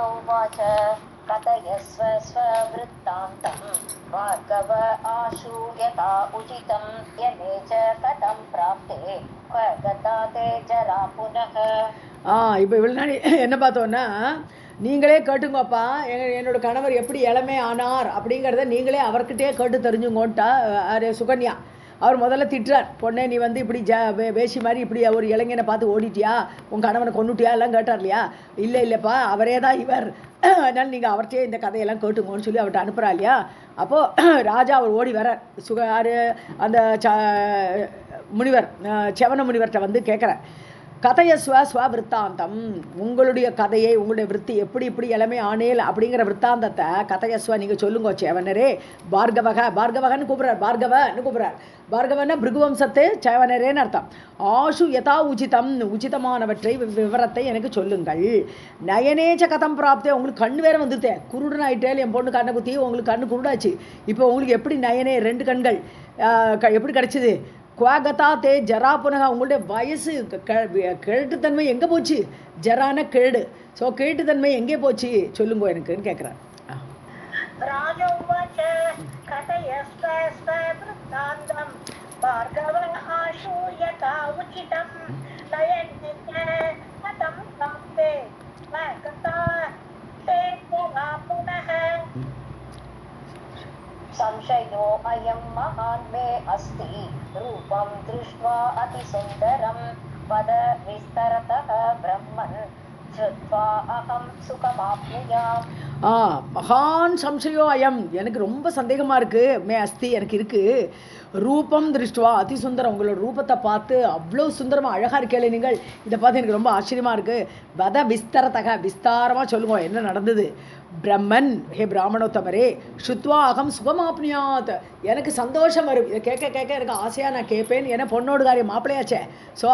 उवाच कथयस्व स्ववृत्तान्तं भार्गव आशूयता उचितं यने च कथं प्राप्ते क्व गता ते जरा पुनः. இப்போ இவ்வளோ நாள் என்ன பார்த்தோன்னா, நீங்களே கேட்டுங்கப்பா, என்னோட கணவர் எப்படி இளமை ஆனார் அப்படிங்கிறத நீங்களே அவர்கிட்டே கேட்டு தெரிஞ்சுங்கோன்ட்டா சுகன்யா. அவர் முதல்ல திட்டுறார், பொண்ணே நீ வந்து இப்படி வேஷி மாதிரி இப்படி ஒரு இளைஞனை பார்த்து ஓடிட்டியா, உன் கணவனை கொண்டுட்டியா எல்லாம் கேட்டார் இல்லையா. இல்லைப்பா அவரே தான் இவர், அதனால் நீங்கள் அவர்கிட்டே இந்த கதையெல்லாம் கேட்டுங்கன்னு சொல்லி அவர்கிட்ட அனுப்புகிறா இல்லையா. அப்போது ராஜா அவர் ஓடி வர அந்த முனிவர் செவன முனிவர்கிட்ட வந்து கேட்குறார், கதையஸ்வ ஸ்வவிருத்தாந்தம், உங்களுடைய கதையை உங்களுடைய விற்பி எப்படி இப்படி இளமை ஆனேல் அப்படிங்கிற விற்த்தாந்தத்தை கதையஸ்வ நீங்கள் சொல்லுங்க சேவனரே. பார்கவகன்னு கூப்பிட்றார், பார்கவன்னு கூப்பிட்றார். பார்கவன்னா பிருகுவம்சத்து சேவனரேன்னு அர்த்தம். ஆஷு யதா உச்சிதம், உச்சிதமானவற்றை விவரத்தை எனக்கு சொல்லுங்கள். நயனேச்ச கதம் பிராப்தே, உங்களுக்கு கண்ணு வேற வந்துட்டேன், குருடன் ஆயிட்டேல், என் பொண்ணு கண்ணை குத்தி உங்களுக்கு கண்ணு குருடாச்சு. இப்போ உங்களுக்கு எப்படி நயனே ரெண்டு கண்கள் எப்படி கிடச்சிது? குவாகதா தே ஜரா புனகா, உங்களுடைய வயசு கேட்டுத்தன்மை எங்கே போச்சு? ஜரான கேடு, ஸோ கேட்டுத்தன்மை எங்கே போச்சு சொல்லுங்க எனக்குன்னு கேட்குறேன். संशयो अयं महान् मे अस्ति रूपं दृष्ट्वा अतिसुन्दरं वद विस्तरतः ब्रह्मन् श्रुत्वा अहं सुखमाप्नुयाम्. மகான் சம்சயோ அயம், எனக்கு ரொம்ப சந்தேகமாக இருக்குது. மே அஸ்தி, எனக்கு இருக்குது. ரூபம் திருஷ்டுவா அதிசுந்தரம், உங்களோட ரூபத்தை பார்த்து அவ்வளோ சுந்தரமாக அழகாக இருக்கே நீங்கள், இதை பார்த்து எனக்கு ரொம்ப ஆச்சரியமாக இருக்குது. வத விஸ்தரத்தக, விஸ்தாரமாக சொல்லுவோம் என்ன நடந்தது. பிரம்மன், ஹே பிராமணோத்தமரே, ஸ்ருத்வா அகம் சுகமாப்னியாத், எனக்கு சந்தோஷம் வரும். இதை கேட்க கேட்க எனக்கு ஆசையாக நான் கேட்பேன். ஏன்னா பொண்ணோடு காரியம் மாப்பிள்ளையாச்சே. ஸோ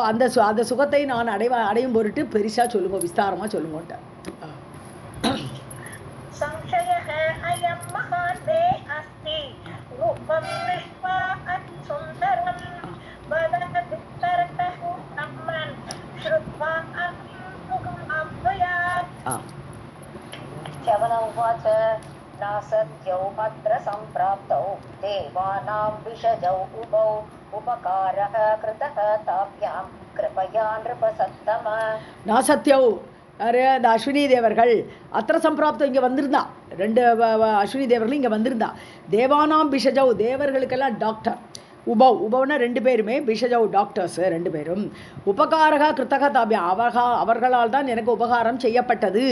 அந்த சுகத்தை நான் அடையும் பொருட்டு பெருசாக சொல்லுங்க, விஸ்தாரமாக சொல்லுங்கன்ட்டு. संशयः अयं महान् मे अस्ति रूपं दृष्ट्वा अतिसुन्दरं वद विस्तरतः ब्रह्मन् श्रुत्वा अहं सुखमाप्नुयात्. च्यवन उवाच नासत्यौ अत्र सम्प्राप्तौ देवानां विषजौ उभौ उपकारः कृतः ताभ्यां कृपया नृपसत्तम. नासत्यौ அந்த அஸ்வினி தேவர்கள் அத்திர சம்பிராப்தம் இங்கே வந்திருந்தா, ரெண்டு அஸ்வினி தேவர்களும் இங்கே வந்திருந்தா. தேவானாம் பிஷஜவ், தேவர்களுக்கெல்லாம் டாக்டர். உபவ்னா ரெண்டு பேருமே, பிஷஜவ் டாக்டர்ஸ் ரெண்டு பேரும். உபகாரகா கிருத்தக தாபியா, அவர்களால் தான் எனக்கு உபகாரம் செய்யப்பட்டது.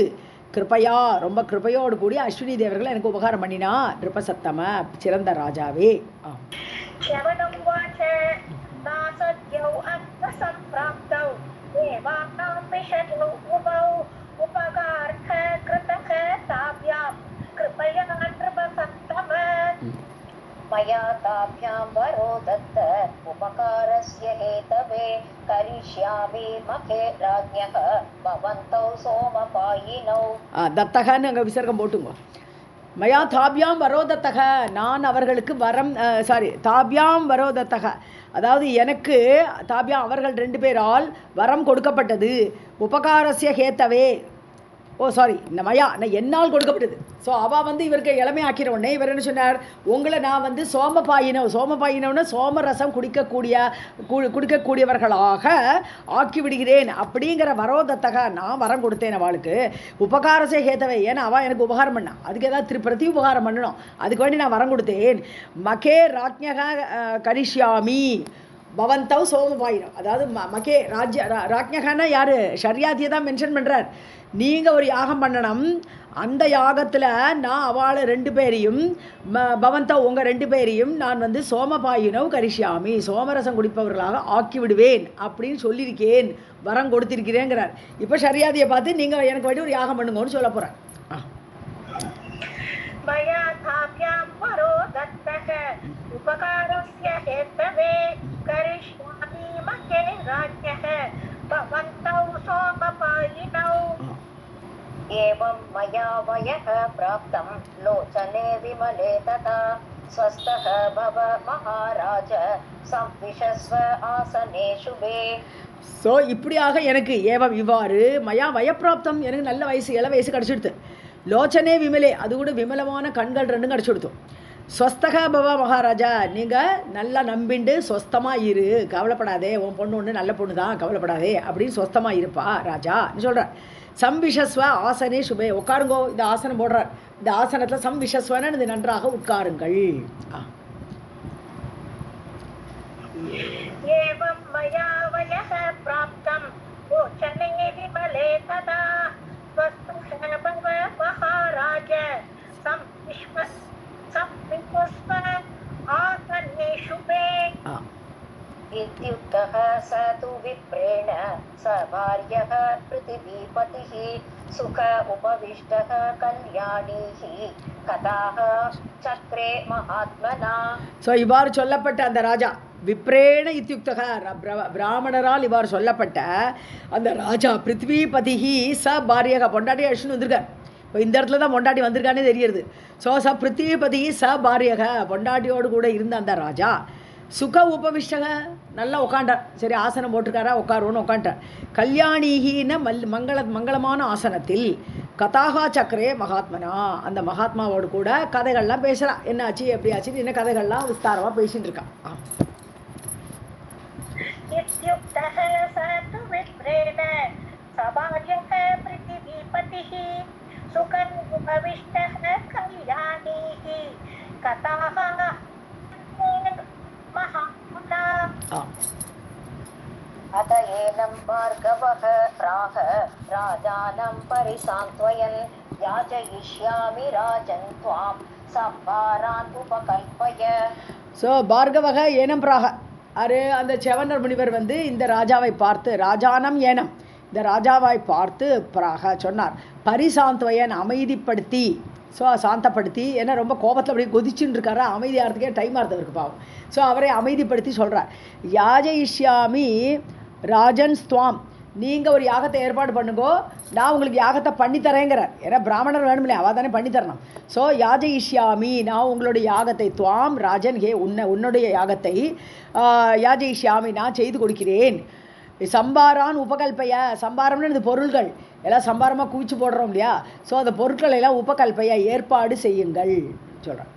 கிருப்பையா, ரொம்ப கிருப்பையோடு கூடிய அஸ்வினி தேவர்கள் எனக்கு உபகாரம் பண்ணினா. நிருபசத்தம, சிறந்த ராஜாவே. मया ताभ्यां वरो दत्त उपकारस्य हेतवे करिष्यामि मखे राज्ञः भवन्तौ सोमपायिनौ. दत्तகன்னு அங்கே விசர்க்கம் போட்டுங்க. மயா தாபியாம் வரோதத்தக, நான் அவர்களுக்கு வரம், தாபியாம் வரோதத்தக, அதாவது எனக்கு தாபியாம் அவர்கள் ரெண்டு பேரால் வரம் கொடுக்கப்பட்டது. உபகாரஸ்ய ஹேத்தவே, இந்த மயா என்னால் கொடுக்கப்பட்டது. ஸோ அவள் வந்து இவருக்கு இளமை ஆக்கிற உடனே இவர் என்ன சொன்னார், உங்களை நான் வந்து சோமபாயினம்னா சோமரசம் குடிக்கக்கூடியவர்களாக ஆக்கி விடுகிறேன் அப்படிங்கிற வரோதத்தக நான் வரம் கொடுத்தேன் அவளுக்கு. உபகாரசே ஹேத்தவை, ஏன்னா அவள் எனக்கு உபகாரம் பண்ணா, அதுக்கு ஏதாவது பிரதி உபகாரம் பண்ணணும், அதுக்கு வேண்டி நான் வரம் கொடுத்தேன். மகே ராஜ்ஞக கரிஷ்யாமி பவந்தவ் சோமபாயினம், அதாவது மகே ராஜ்ஞகன்னா யார், ஷர்யாத்தியை தான் மென்ஷன் பண்ணுறார். நீங்கள் ஒரு யாகம் பண்ணணும், அந்த யாகத்தில் நான் அவளை ரெண்டு பேரையும் பவந்தவ் உங்கள் ரெண்டு பேரையும் நான் வந்து சோமபாயினவ் கரிஷ்யாமி, சோமரசம் குடிப்பவர்களாக ஆக்கி விடுவேன் அப்படின்னு சொல்லியிருக்கேன், வரம் கொடுத்திருக்கிறேங்கிறார். இப்போ ஷர்யாதியை பார்த்து நீங்கள் எனக்கு வேண்டி ஒரு யாகம் பண்ணுங்கன்னு சொல்ல போகிறேன். एवं मया वयः प्राप्तं लोचने विमले तथा स्वस्थः भव महाराज संविशस्व आसने शुभे. ஸோ இப்படியாக எனக்கு ஏவம் இவ்வாறு மயா வயப்பிராப்தம், எனக்கு நல்ல வயசு இள வயசு கிடச்சிடுது. லோச்சனே விமலே, அது கூட விமலமான கண்கள் ரெண்டும் கிடச்சிடுத்தோம். ஸ்வஸ்தக பவ மகாராஜா, நீங்கள் நல்லா நம்பிண்டு ஸ்வஸ்தமாக இரு, கவலைப்படாதே, உன் பொண்ணு ஒன்று நல்ல பொண்ணு தான், கவலைப்படாதே அப்படின்னு ஸ்வஸ்தமாக இருப்பா ராஜான்னு சொல்கிறார். சம்விஷஸ்வ ஆசனே சுபே, உட்காருங்கோ, இந்த ஆசனம் போடுறார். இந்த ஆசனத்தில் சம்விஷஸ்வன்னு இது நன்றாக உட்காருங்கள். एवं मया वयः प्राप्तं भोजने विमले तदा स्वस्थः भव महाराज संविशस्व आसने शुभे. इत्युक्तः स तु विप्रेण स भार्यः पृथिवीपतिः सुख उपविष्टः कल्याणीः कथाः चक्रे महात्मना. ஸோ இவ்வாறு சொல்லப்பட்ட அந்த ராஜா விப்ரேண இத்தியுக்தக, பிராமணரால் இவ்வாறு சொல்லப்பட்ட அந்த ராஜா பிருத்விபதிஹி ச பாரியக, பொண்டாட்டி அழிச்சுன்னு வந்திருக்கார். இப்போ இந்த இடத்துல தான் பொண்டாட்டி வந்திருக்கானே தெரியுது. ஸோ ச பிருத்விபதிஹி ச பாரியக, பொண்டாட்டியோடு கூட இருந்த அந்த ராஜா சுக உபவிஷ்டக, நல்லா உட்காண்டார். சரி ஆசனம் போட்டிருக்காரா, உட்காருவோன்னு உட்காண்டார். கல்யாணிகின மங்களமான ஆசனத்தில் கதாகா சக்கரே மகாத்மனா, அந்த மகாத்மாவோடு கூட கதைகள்லாம் பேசுகிறா. என்ன ஆச்சு எப்படி ஆச்சுன்னு என்ன கதைகள்லாம் விஸ்தாரமாக பேசிட்டு இருக்கான். इत्युक्तः स तु विप्रेण स भार्यः पृथिवीपतिः सुखम् उपविष्टः कल्याणीः कथाः महात्मना. अत एनं भार्गवः प्राह राजानं परिसान्त्वयन् याचयिष्यामि राजन् त्वां संभारान् उपकल्पय. ஸோ பார்கவக ஏனம் பிராக, அந்த செவனர் முனிவர் இந்த ராஜாவை பார்த்து, ராஜானம் ஏனம், இந்த ராஜாவை பார்த்து பிராக சொன்னார். பரிசாந்த்வயன், அமைதிப்படுத்தி, ஸோ சாந்தப்படுத்தி, ஏன்னா ரொம்ப கோபத்தில் அப்படியே கொதிச்சுன்னு இருக்காரா, அமைதியாகிறதுக்கே டைம் ஆகிறதுக்கு பாவம். ஸோ அவரை அமைதிப்படுத்தி சொல்கிறார். யாஜயிஷ்யாமி ராஜன் ஸ்துவாம், நீங்கள் ஒரு யாகத்தை ஏற்பாடு பண்ணுங்கோ, நான் உங்களுக்கு யாகத்தை பண்ணித்தரேங்கிறார். ஏன்னா பிராமணர் வேணுமில்லையே, அவள் தானே பண்ணித்தரணும். ஸோ யாஜயிஷ்யாமி, நான் உங்களுடைய யாகத்தை, துவாம் ராஜன் ஹே, உன்னுடைய யாகத்தை யாஜயிஷ்யாமி, நான் செய்து கொடுக்கிறேன். சம்பாரான் உபகல்பைய, சம்பாரம்னு இந்த பொருள்கள் எல்லாம் சம்பாரமாக குவிச்சு போடுறோம் இல்லையா, ஸோ அந்த பொருட்களை எல்லாம் உபகல்பைய ஏற்பாடு செய்யுங்கள் சொல்கிறேன்.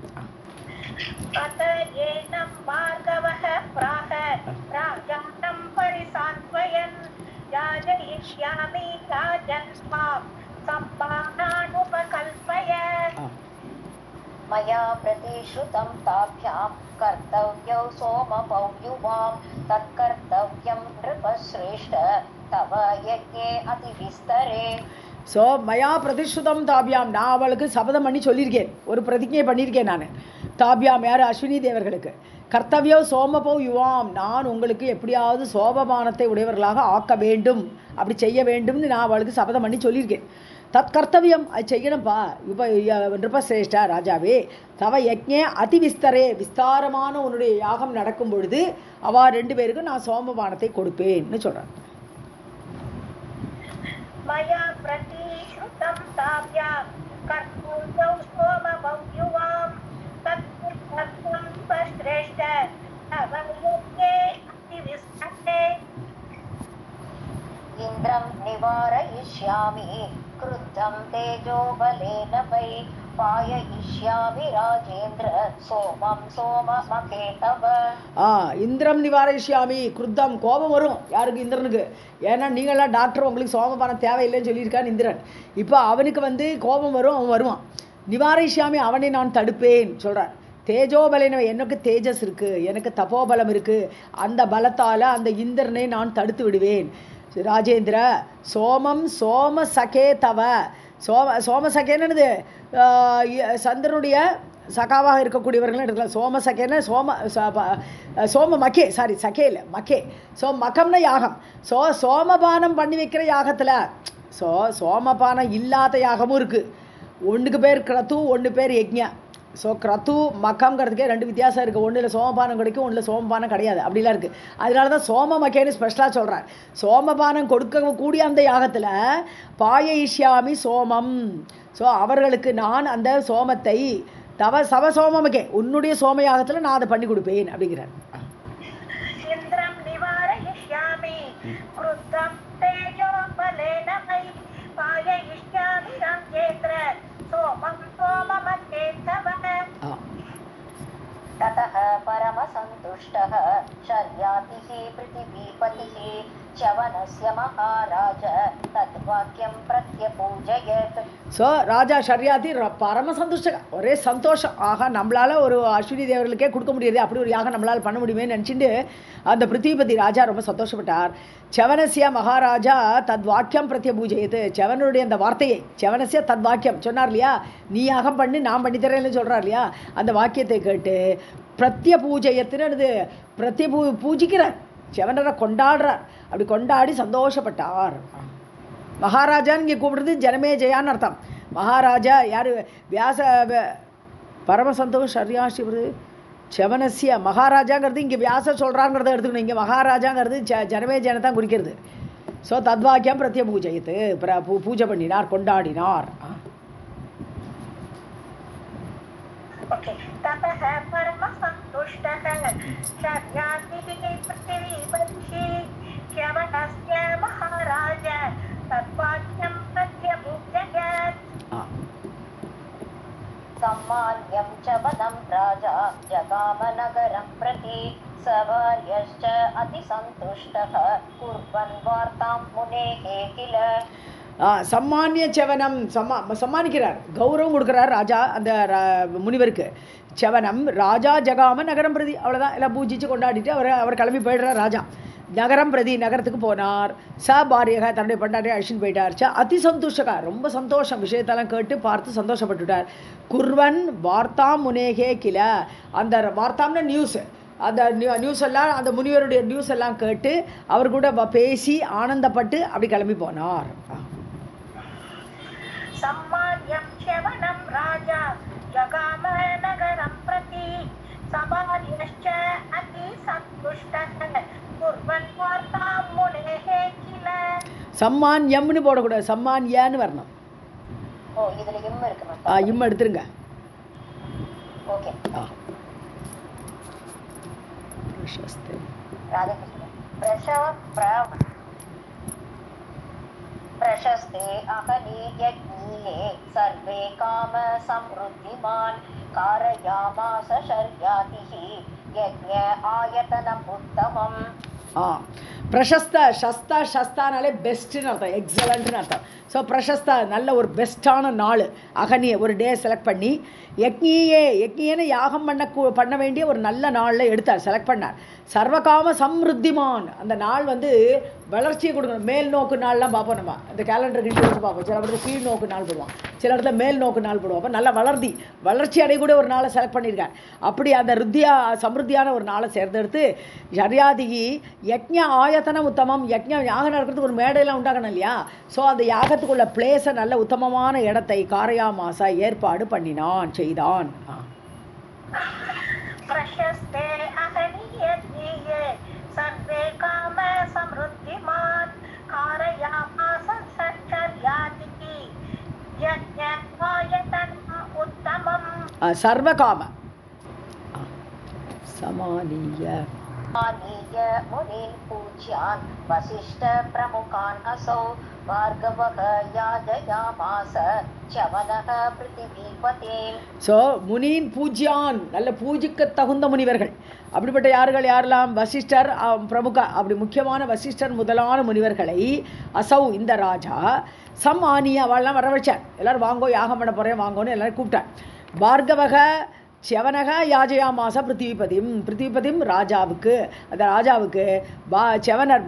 मया प्रतिश्रुतं ताभ्यां कर्तव्यौ सोमपौर्युवां तत्कर्तव्यं नृपश्रेष्ठ तव यज्ञे अतिविस्तरे. ஸோ மயா பிரதிஷ்ருதம் தாபியாம், நான் அவளுக்கு சபதம் பண்ணி சொல்லியிருக்கேன், ஒரு பிரதிஜை பண்ணியிருக்கேன் நான். தாபியாம் யார், அஸ்வினி தேவர்களுக்கு. கர்த்தவியோ சோமபோ யுவாம், நான் உங்களுக்கு எப்படியாவது சோபமானத்தை உடையவர்களாக ஆக்க வேண்டும், அப்படி செய்ய வேண்டும்னு நான் அவளுக்கு சபதம் பண்ணி சொல்லியிருக்கேன். தத் கர்த்தவியம், அது செய்யணும்ப்பா. இப்போ நிருபசிரேஷ்டா ராஜாவே, தவ யஜ்ஞே அதிவிஸ்தரே, விஸ்தாரமான உன்னுடைய யாகம் நடக்கும் பொழுது அவா 2 பேருக்கும் நான் சோமபானத்தை கொடுப்பேன்னு சொல்கிறேன். मया प्रतिश्रुतं ताभ्यां कर्तव्यौ सोमपौर्युवां तत्कर्तव्यं श्रेष्ठ तव यज्ञे अतिविस्तरे. इन्द्रं निवारयिष्यामि क्रुद्धं तेजोबलेन वै पाययिष्यामि राजेन्द्र सोमं सोममखे तव. இந்திரம் நிவாரயிஷ்யாமி, குருத்தம், கோபம் வரும் யாருக்கு, இந்திரனுக்கு. ஏன்னா நீங்களாம் டாக்டர், உங்களுக்கு சோமபானம் தேவையில்லைன்னு சொல்லியிருக்கான் இந்திரன். இப்போ அவனுக்கு கோபம் வரும், அவன் வருவான். நிவாரயிஷ்யாமி, அவனை நான் தடுப்பேன் சொல்கிறார். தேஜோபலனை, எனக்கு தேஜஸ் இருக்குது, எனக்கு தபோபலம் இருக்குது, அந்த பலத்தால் அந்த இந்திரனை நான் தடுத்து விடுவேன். ராஜேந்திர சோமம் சோம சகே தவ, சோமசகேன்னு சந்திரனுடைய சகாவாக இருக்கக்கூடியவர்கள் எடுக்கலாம். சோமசகேன்னு சோம மக்கே, சாரி சகே இல்லை மக்கே. ஸோ மகம்னா யாகம். ஸோ சோமபானம் பண்ணி வைக்கிற யாகத்தில், ஸோ சோமபானம் இல்லாத யாகமும் இருக்குது. ஒன்றுக்கு பேர் கிரத்து, ஒன்று பேர் யஜ்ஞா. ஸோ கிரத்து மகம்ங்கிறதுக்கே 2 வித்தியாசம் இருக்குது. ஒன்றில் சோமபானம் கிடைக்கும், ஒன்றில் சோமபானம் கிடையாது, அப்படிலாம் இருக்குது. அதனால தான் சோம மக்கேன்னு ஸ்பெஷலாக சொல்கிறார். சோமபானம் கொடுக்கக்கூடிய அந்த யாகத்தில் பாயயிஷ்யாமி சோமம், ஸோ அவர்களுக்கு நான் அந்த சோமத்தை தவ சவ சோமமுகே உன்னுடைய சோமயாகத்தில் நான் அதை பண்ணி கொடுப்பேன் அப்படிங்கிறார். இந்திரம் நிவாரயிஷ்யாமி க்ருத்தம் தேஜோ பலேன மை பாயயிஷ்யாமி ரங்கேத்ர சோமம் சோமமகேதவ ततः परमसन्तुष्टः शर्यातिः पृथिवीपतिः च्यवनस्य महाराज तद्वाक्यं प्रत्यपूजयत्. ஸோ ராஜா ஷர்யாதி பரம சந்துஷ்டக, ஒரே சந்தோஷம். ஆகா, நம்மளால் ஒரு அஸ்வினி தேவர்களுக்கே கொடுக்க முடியாது, அப்படி ஒரு யாகம் நம்மளால் பண்ண முடியுமே நினச்சிட்டு அந்த பிருத்திவிபதி ராஜா ரொம்ப சந்தோஷப்பட்டார். செவனசிய மகாராஜா தத் வாக்கியம் பிரத்யபூஜயத்து, செவனுடைய அந்த வார்த்தையை, செவனசிய தத் வாக்கியம் சொன்னார் இல்லையா, நீ யாகம் பண்ணி நான் பண்ணித்தரேன்னு சொல்கிறார் இல்லையா, அந்த வாக்கியத்தை கேட்டு பிரத்ய பூஜையத்துன்னு பூஜிக்கிறார், செவனரை கொண்டாடுறார். அப்படி கொண்டாடி சந்தோஷப்பட்டார். மகாராஜான்னு இங்கே கூப்பிடுறது ஜனமே ஜெயான்னு அர்த்தம். மகாராஜா யார்? வியாச பரமசந்தோஷ் ஷர்யாசிவர் செவனசிய மகாராஜாங்கிறது இங்கே வியாச சொல்கிறாங்கிறத எடுத்துக்கணும். இங்கே மகாராஜாங்கிறது ஜனமே ஜன தான் குறிக்கிறது. ஸோ தத்வாக்கியம் பிரத்ய பூஜையத்து பூஜை பண்ணினார், கொண்டாடினார். ततः परमसन्तुष्टः शर्यातिः पृथिवीपतिः च्यवनस्य महाराज तद्वाक्यं प्रत्यपूजयत्. सम्मान्यं च वनं राजा जगामनगरं प्रति सवार्यश्च अतिसन्तुष्टः कुर्वन् वार्तां मुनेः किल. சம்மானிய செவனம் சம்மானிக்கிறார், கௌரவம் கொடுக்குறார் ராஜா அந்த முனிவருக்கு. செவனம் ராஜா ஜகாம நகரம் பிரதி, அவ்வளோதான், எல்லாம் பூஜிச்சு கொண்டாடிட்டு அவர் கிளம்பி போயிடுறார் ராஜா. நகரம் பிரதி நகரத்துக்கு போனார். பாரியக தன்னுடைய பண்டாட்டியை அழிச்சின்னு போயிட்டார். அதி சந்தோஷகா, ரொம்ப சந்தோஷம், விஷயத்தெல்லாம் கேட்டு பார்த்து சந்தோஷப்பட்டுட்டார். குர்வன் வார்த்தாம் முனேகே கில, அந்த வார்த்தாம்னா நியூஸ், அந்த நியூஸ் எல்லாம் அந்த முனிவருடைய நியூஸ் எல்லாம் கேட்டு அவர் கூட பேசி ஆனந்தப்பட்டு அப்படி கிளம்பி போனார். सम्मान्यं च्यवनं राजा जगाम नगरं प्रति सवार्यश्च अतिसन्तुष्टः कुर्वन् वार्तां मुनेः किल. சம்மான்யம்னு போடக்கூடாது, சம்மான்யான்னு வரணும். ஓ, இதுல இம் இருக்கு. இம் எடுத்துருங்க. ஓகே. பிரசஸ்தே प्रशस्ते अहनीयज्ञीये सर्वे काम समृद्धिमान् कारयामास शर्यातिः यज्ञ आयतनम् उत्तमम्. பிரசஸ்த சஸ்தா சஸ்தானாலே பெஸ்ட்டுன்னு அர்த்தம், எக்ஸலண்ட்னு அர்த்தம். ஸோ பிரசஸ்தா நல்ல ஒரு பெஸ்ட்டான நாள், அகனியை ஒரு டே செலக்ட் பண்ணி யக்ஞியேன்னு யாகம் பண்ண வேண்டிய ஒரு நல்ல நாளில் எடுத்தார், செலக்ட் பண்ணார். சர்வகாம சம்ருத்திமான், அந்த நாள் வளர்ச்சியை கொடுக்கணும். மேல் நோக்கு நாள்லாம் பார்ப்போம், நம்ம இந்த கேலண்டர் கிட்ட வந்து பார்ப்போம். சில இடத்துல கீழ் நோக்கு நாள் போடுவோம், சில இடத்துல மேல் நோக்கு நாள் போடுவோம். அப்போ நல்லா வளர்ச்சி அடையக்கூடிய ஒரு நாளை செலக்ட் பண்ணியிருக்கார். அப்படி அந்த சம்ருத்தியான ஒரு நாளை தேர்ந்தெடுத்து ஷர்யாதிகி யக்ஞ ஆயத்தனம் உத்தமம், யக்ஞம் யாகம் நடக்கிறதுக்கு ஒரு மேடையெல்லாம் உண்டாகணும் இல்லையா, ஸோ அந்த யாகத்துக்குள்ள பிளேஸை நல்ல உத்தமமான இடத்தை காரயாமாசா ஏற்பாடு பண்ணினான், செய்தான். प्रशस्ते अहनीयज्ञीये सर्वे काम समृद्धिमान् कारयामास शर्यातिः यज्ञ आयतनम् उत्तमम्. सर्वकाम समानीय मुनीन् पूज्यान् वसिष्ठ प्रमुखान् असौ भार्गवः याजयामास च्यवनः पृथिवीपतिम्. ஸோ முனியின் பூஜ்யான், நல்ல பூஜிக்க தகுந்த முனிவர்கள். அப்படிப்பட்ட யாரெல்லாம்? வசிஷ்டர் பிரமுக, அப்படி முக்கியமான வசிஷ்டர் முதலான முனிவர்களை அசௌ இந்த ராஜா சம்மானிய அவள்லாம் வர வச்சார். எல்லோரும் வாங்கோ, யாகம் பண்ண போகிறேன் வாங்கோன்னு எல்லோரும் கூப்பிட்டார். பார்கவக செவனக யாஜயாமாச பிருத்திவிபதியும் ராஜாவுக்கு, அந்த ராஜாவுக்கு செவனர்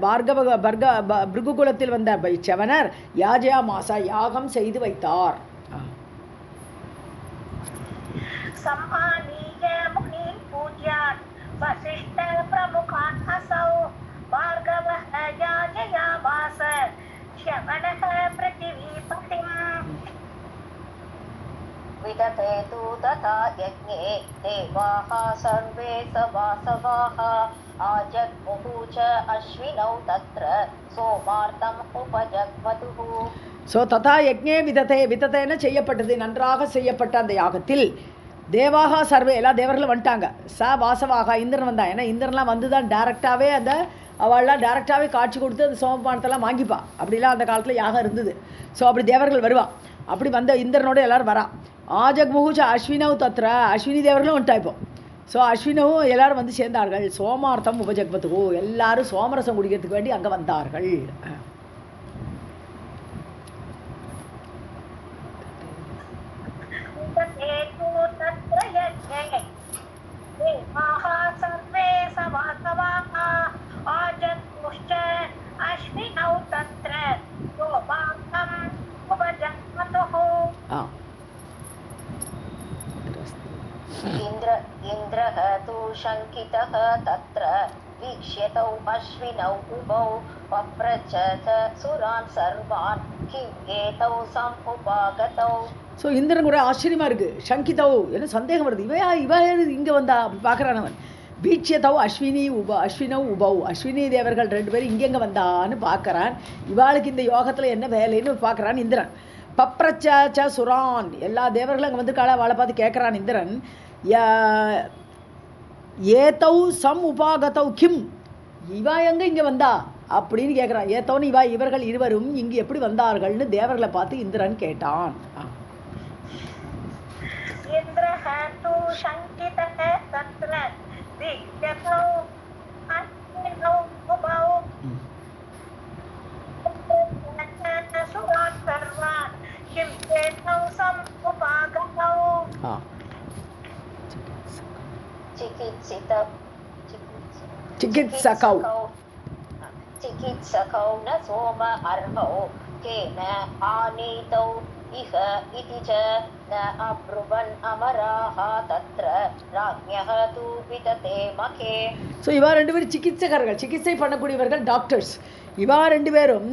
பிருகுகுலத்தில் வந்த செவனர் யாஜயாமாசா யாகம் செய்து வைத்தார். सम्मानीय मुनीन् पूज्यान् वसिष्ठ प्रमुखान् असौ भार्गवः याजयामास च्यवनः पृथिवीपतिम्. विदते तु तथा यज्ञे देवाः सर्वे सवासवाः आजग्मुः च अश्विनौ तत्र सोमार्तम् उपजग्मतुः. ஸோ ததா யக்ஞே விதத்தைன்னு செய்யப்பட்டது, நன்றாக செய்யப்பட்ட அந்த யாகத்தில் தேவாகா சர்வே எல்லா தேவர்களும் வந்துட்டாங்க. வாசவாகா இந்திரன் வந்தான். ஏன்னா இந்திரன்லாம் வந்து தான் டேரெக்டாகவே அந்த அவள்லாம் டேரெக்டாகவே காட்சி கொடுத்து அந்த சோமபானத்தெல்லாம் வாங்கிப்பா. அப்படிலாம் அந்த காலத்தில் யாகம் இருந்தது. ஸோ அப்படி தேவர்கள் வருவா. அப்படி வந்த இந்திரனோட எல்லோரும் வரா. ஆஜக்முகுச்ச அஸ்வினவ் தத்ர அஸ்வினி தேவர்களும் வந்துட்டா. இப்போ ஸோ அஸ்வினவும் எல்லாரும் வந்து சேர்ந்தார்கள். சோமார்த்தம் உபஜக்பத்துகு எல்லாரும் சோமரசம் குடிக்கிறதுக்கு வேண்டி அங்கே வந்தார்கள். इन्द्रः तु शङ्कितः तत्र वीक्ष्यतौ अश्विनौ उभौ पप्रच्छ सुरान् सर्वान् किम् एतौ समुपागतौ. ஸோ இந்திரன் கூட ஆச்சரியமாக இருக்குது. சங்கிதவ் என்ன சந்தேகம் வருது. இவ இங்கே வந்தா அப்படி பார்க்குறான் அவன். வீட்சியத்தவ் அஸ்வினவ் உபௌ அஸ்வினி தேவர்கள் 2 பேரும் இங்கெங்கே வந்தான்னு பார்க்குறான். இவாளுக்கு இந்த யோகத்தில் என்ன வேலைன்னு பார்க்குறான் இந்திரன். பப்ரச்ச சுரான் எல்லா தேவர்களும் அங்கே வந்து வாழை பார்த்து கேட்குறான் இந்திரன். ஏதௌ சம் உபாகதௌ கிம் இவா எங்கே இங்கே வந்தா அப்படின்னு கேட்குறான். ஏத்தோன்னு இவர்கள் இருவரும் இங்கு எப்படி வந்தார்கள்னு தேவர்களை பார்த்து இந்திரன் கேட்டான். चिकित्सकौ न सोम अर्हौ केन आनीतौ इह इति च न अब्रुवन् अमराः तत्र राज्ञः तु वितते मखे. ஸோ இவா 2 பேரும் சிகிச்சைக்காரர்கள், சிகிச்சை பண்ணக்கூடியவர்கள், டாக்டர்ஸ். இவா 2 பேரும்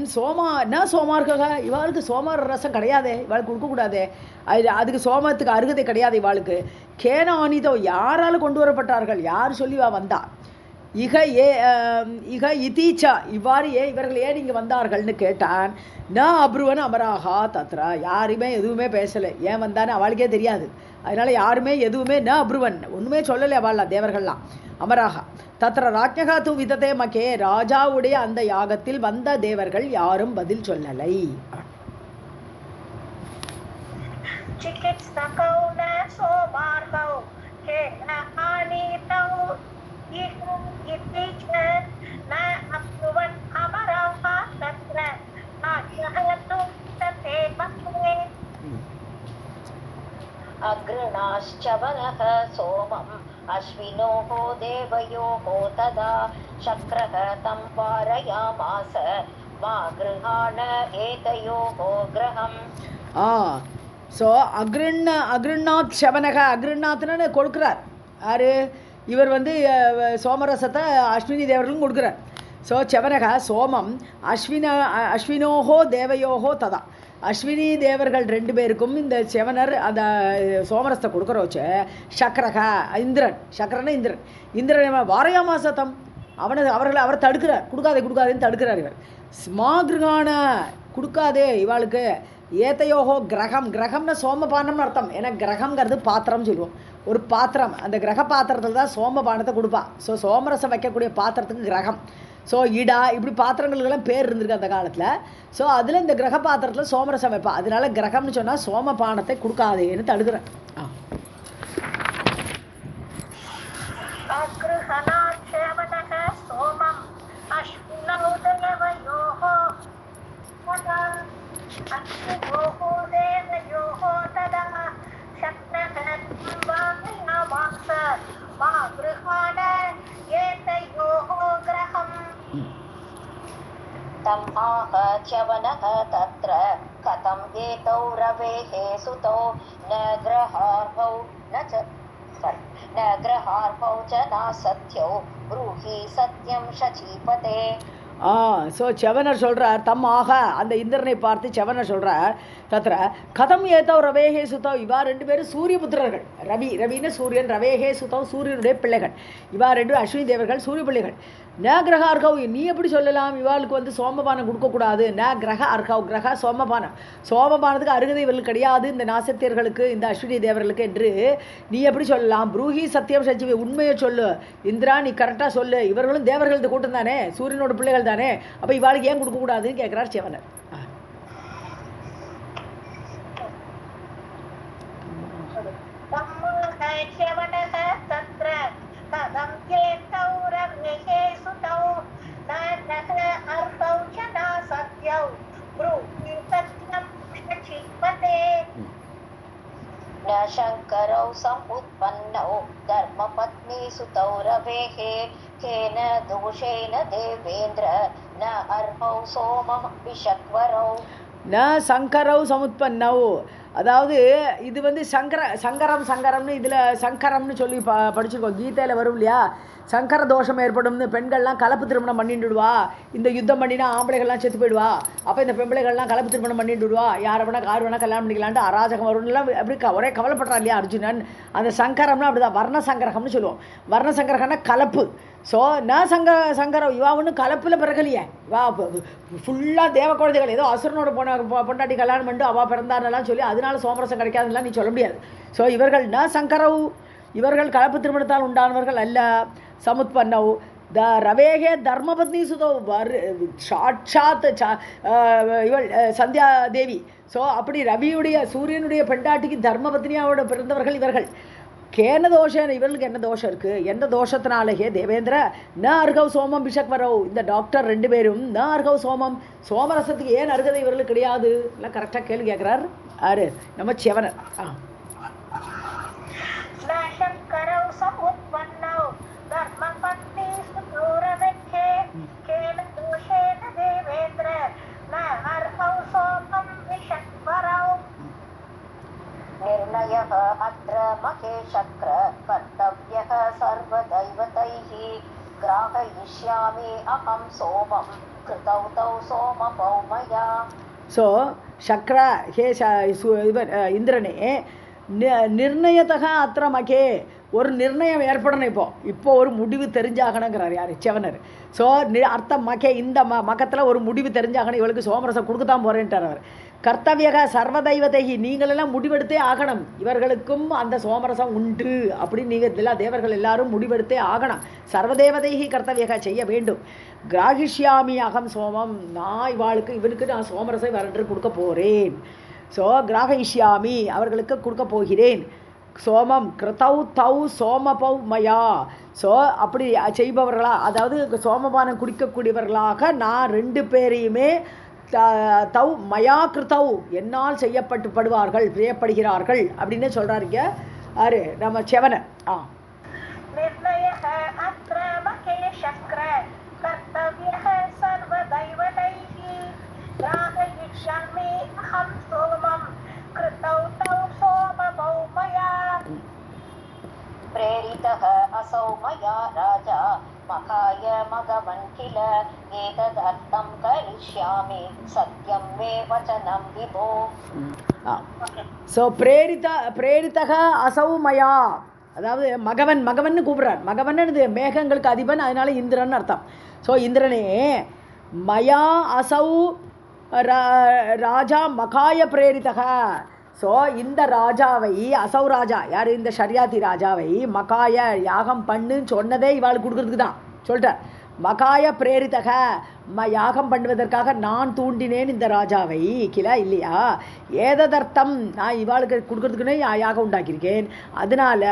சோமார்கா இவாளுக்கு சோமார் ரசம் கிடையாதே, இவாளுக்கு கொடுக்கக்கூடாதே, அதுக்கு சோமத்துக்கு அருகதை கிடையாது இவாளுக்கு. கேன ஆனிதோ யாரால் கொண்டு வரப்பட்டார்கள், யார் சொல்லி வந்தா. இக இதீச்சா இவ்வாறு இவர்கள் ஏன் இங்கே வந்தார்கள்னு கேட்டான். நான் அப்ருவன் அமராகா தத்ரா யாருமே எதுவுமே பேசலை. ஏன் வந்தான்னு அவளுக்கே தெரியாது. அதனால் யாருமே எதுவுமே அப்ருவன் ஒன்றுமே சொல்லலை அவள்லாம் தேவர்கள்லாம். அமராகா தத்ர ராஜ்ஞகா தூ விதத்தே மக்கே ராஜாவுடைய அந்த யாகத்தில் வந்த தேவர்கள் யாரும் பதில் சொல்லலை. अग्रणाश्चवनः सोमम् अश्विनोः देवयोः तदा शक्रः तं पारयामास मा गृहाण एतयोः ग्रहम्. ஸோ அக்ருண்ணாத் சவனக அக்ருண்ணாத்னு கொடுக்குறார். யார் இவர் வந்து சோமரசத்தை அஸ்வினி தேவர்களும் கொடுக்குறார். ஸோ சவனக சோமம் அஸ்வினோஹோ தேவயோஹோ ததா அஸ்வினி தேவர்கள் 2 பேருக்கும் இந்த செவனர் அந்த சோமரசத்தை கொடுக்குறோச்ச சக்கரக இந்திரன் சக்கரன இந்திரன் வாரயாமாசத்தம் அவரை தடுக்கிறார். கொடுக்காதேன்னு தடுக்கிறார் இவர். ஸ்மா கிரகான கொடுக்காதே இவாளுக்கு. ஏத்தையோகோ கிரகம்னா சோமபானம்னு அர்த்தம். ஏன்னா கிரகங்கிறது பாத்திரம் சொல்லுவோம். ஒரு பாத்திரம், அந்த கிரக பாத்திரத்தில் தான் சோமபானத்தை கொடுப்பா. ஸோ சோமரசம் வைக்கக்கூடிய பாத்திரத்துக்கு கிரகம். ஸோ இடா இப்படி பாத்திரங்களுக்கெல்லாம் பேர் இருந்திருக்கு அந்த காலத்தில். ஸோ அதில் இந்த கிரக பாத்திரத்தில் சோமரசம் வைப்பா. அதனால கிரகம்னு சொன்னால் சோமபானத்தை கொடுக்காதேன்னு தடுக்கிறேன். तम् आह च्यवनः तत्र कथम् एतौ रवेः सुतौ न ग्रहार्हौ च नासत्यौ ब्रूहि सत्यं शचीपते. ஸோ செவனர் சொல்கிறார் தம் ஆக அந்த இந்திரனை பார்த்து செவனர் சொல்கிறார் தத்திர கதம் ஏதோ ரவேஹே சுதோ இவா ரெண்டு பேரும் சூரிய புத்திரர்கள் ரவின்னு சூரியன் ரவேஹே சுதோ சூரியனுடைய பிள்ளைகள் இவா ரெண்டு அஸ்வினி தேவர்கள் சூரிய பிள்ளைகள் ந கிரக அர்கவ் நீ எப்படி சொல்லலாம் இவாளுக்கு வந்து சோமபானம் கொடுக்கக்கூடாது ந கிரக அர்கவ் கிரக சோமபானத்துக்கு அருகதை இவர்களுக்கு கிடையாது இந்த நாசத்தியர்களுக்கு இந்த அஸ்வினி தேவர்களுக்கு என்று நீ எப்படி சொல்லலாம் ப்ரூஹி சத்தியம் சச்சிவி உண்மையை சொல்லு இந்திரா நீ கரெக்டாக சொல்லு இவர்களும் தேவர்களது கூட்டம் தானே சூரியனோட பிள்ளைகள் தானே அப்போ இவாளுக்கு ஏன் கொடுக்கக்கூடாதுன்னு கேட்குறார் செவனர் न शङ्करौ समुत्पन्नौ धर्मपत्नी सुतौ रवेः केन दोषेण देवेन्द्र न अर्हौ सोमं विषक्वरौ ந சங்கரவ் சமுத்பன்னவ் அதாவது இது வந்து சங்கரம்னு இதில் சங்கரம்னு சொல்லி படிச்சிருக்கோம் கீதையில் வரும் இல்லையா சங்கர தோஷம் ஏற்படும்னு பெண்கள்லாம் கலப்பு திருமணம் பண்ணிட்டுடுவா இந்த யுத்தம் பண்ணினா ஆம்பளைகள்லாம் செத்து போயிடுவா அப்போ இந்த பெண்பிளைகள்லாம் கலப்பு திருமணம் பண்ணிட்டுடுவா யாரை வேணா கார் வேணா கல்யாணம் பண்ணிக்கலான்ட்டு அராஜகம் வரும்லாம் அப்படி ஒரே கவலைப்படுறான் இல்லையா அர்ஜுனன் அந்த சங்கரம்னா அப்படி தான் வர்ண சங்கரகம்னு சொல்லுவோம் வர்ண சங்கரகம்னா கலப்பு ஸோ நான் சங்கரம் இவா ஒன்றும் கலப்பில் பிறகலையே வா ஃபுல்லாக தேவ குழந்தைகள் ஏதோ அசுரனோட பொண்டாட்டி கல்யாணம் பண்ணிட்டு அவள் பிறந்தானெல்லாம் சொல்லி அதனால சோமரசம் கிடைக்காதுலாம் நீ சொல்ல முடியாது ஸோ இவர்கள் சங்கரவ் இவர்கள் கலப்பு திருமணத்தால் உண்டானவர்கள் அல்ல சமுத்பன்னவ் ரவேகே தர்மபத்னி சுதோ சாட்சாத் இவள் சந்தியா தேவி ஸோ அப்படி ரவியுடைய சூரியனுடைய பெண்டாட்டிக்கு தர்மபத்னியாவோட பிறந்தவர்கள் இவர்கள் கேன தோஷம் இவர்களுக்கு என்ன தோஷம் இருக்குது எந்த தோஷத்தினாலேயே தேவேந்திர ந அர்கவ் சோமம் பிஷக்வரவ் இந்த டாக்டர் ரெண்டு பேரும் ந அர்கவ் சோமரசத்துக்கு ஏன் அருகதை இவர்களுக்கு கிடையாது எல்லாம் கரெக்டாக கேள்வி கேட்குறார் யாரு நம்ம செவனர் निर्णयः अत्र महेशक्र कर्तव्यः सर्वदैवतैः ग्राहयिष्यामि अहं सोमं कृतौ तौ सोमपौ मया ஸோ சக்ரா ஹே இவர் இந்திரனே நிர்ணயத்தக அத்திர மகே ஒரு நிர்ணயம் ஏற்படணும் இப்போ ஒரு முடிவு தெரிஞ்சாகணுங்கிறார் யார் செவனர் ஸோ அர்த்தம் மகே இந்த மகத்தில் ஒரு முடிவு தெரிஞ்சாகணும் இவளுக்கு சோமரசம் கொடுக்கத்தான் போகிறேன்ட்டார் அவர் கர்த்தவியக சர்வதைவதகி நீங்களெல்லாம் முடிவெடுத்தே ஆகணும் இவர்களுக்கும் அந்த சோமரசம் உண்டு அப்படின்னு நீங்கள் எல்லா தேவர்கள் எல்லாரும் முடிவெடுத்தே ஆகணும் சர்வதேவதைகி கர்த்தவியக செய்ய வேண்டும் கிராகிஷ்யாமி அகம் சோமம் நான் இவனுக்கு நான் சோமரசை வரன்று கொடுக்க போகிறேன் ஸோ கிராகிஷ்யாமி அவர்களுக்கு கொடுக்க போகிறேன் சோமம் கிருதௌ தௌ சோமபௌ மயா ஸோ அப்படி செய்பவர்களா அதாவது சோமபானம் குடிக்கக்கூடியவர்களாக நான் ரெண்டு பேரையுமே தௌ மயா கிருதௌ என்னால் செய்யப்படுவார்கள் செய்யப்படுகிறார்கள் அப்படின்னு சொல்கிறாருங்க யாரு நம்ம செவனர் प्रेरितः असौ मया राजा मकाय मघवन् किल एतदर्थं करिष्यामि सत्यं मे वचनं विभो ஸோ பிரேரிதக அசௌ மயா அதாவது மகவன் கூப்பிட்றார் மகவன்னு மேகங்களுக்கு அதிபன் அதனால இந்திரன் அர்த்தம் ஸோ இந்திரனே மயா அசௌ ராஜா மகாய பிரேரிதக ஸோ இந்த ராஜாவை அசௌ ராஜா யார் இந்த ஷரியாத்தி ராஜாவை மகாய யாகம் பண்ணுன்னு சொன்னதே இவாளுக்கு கொடுக்கறதுக்கு தான் சொல்லிட்டார் மகாய பிரேரிதக யாகம் பண்ணுவதற்காக நான் தூண்டினேன் இந்த ராஜாவை கிலா இல்லையா ஏததர்த்தம் நான் இவாளுக்கு கொடுக்கறதுக்குன்னே யாகம் உண்டாக்கியிருக்கேன் அதனால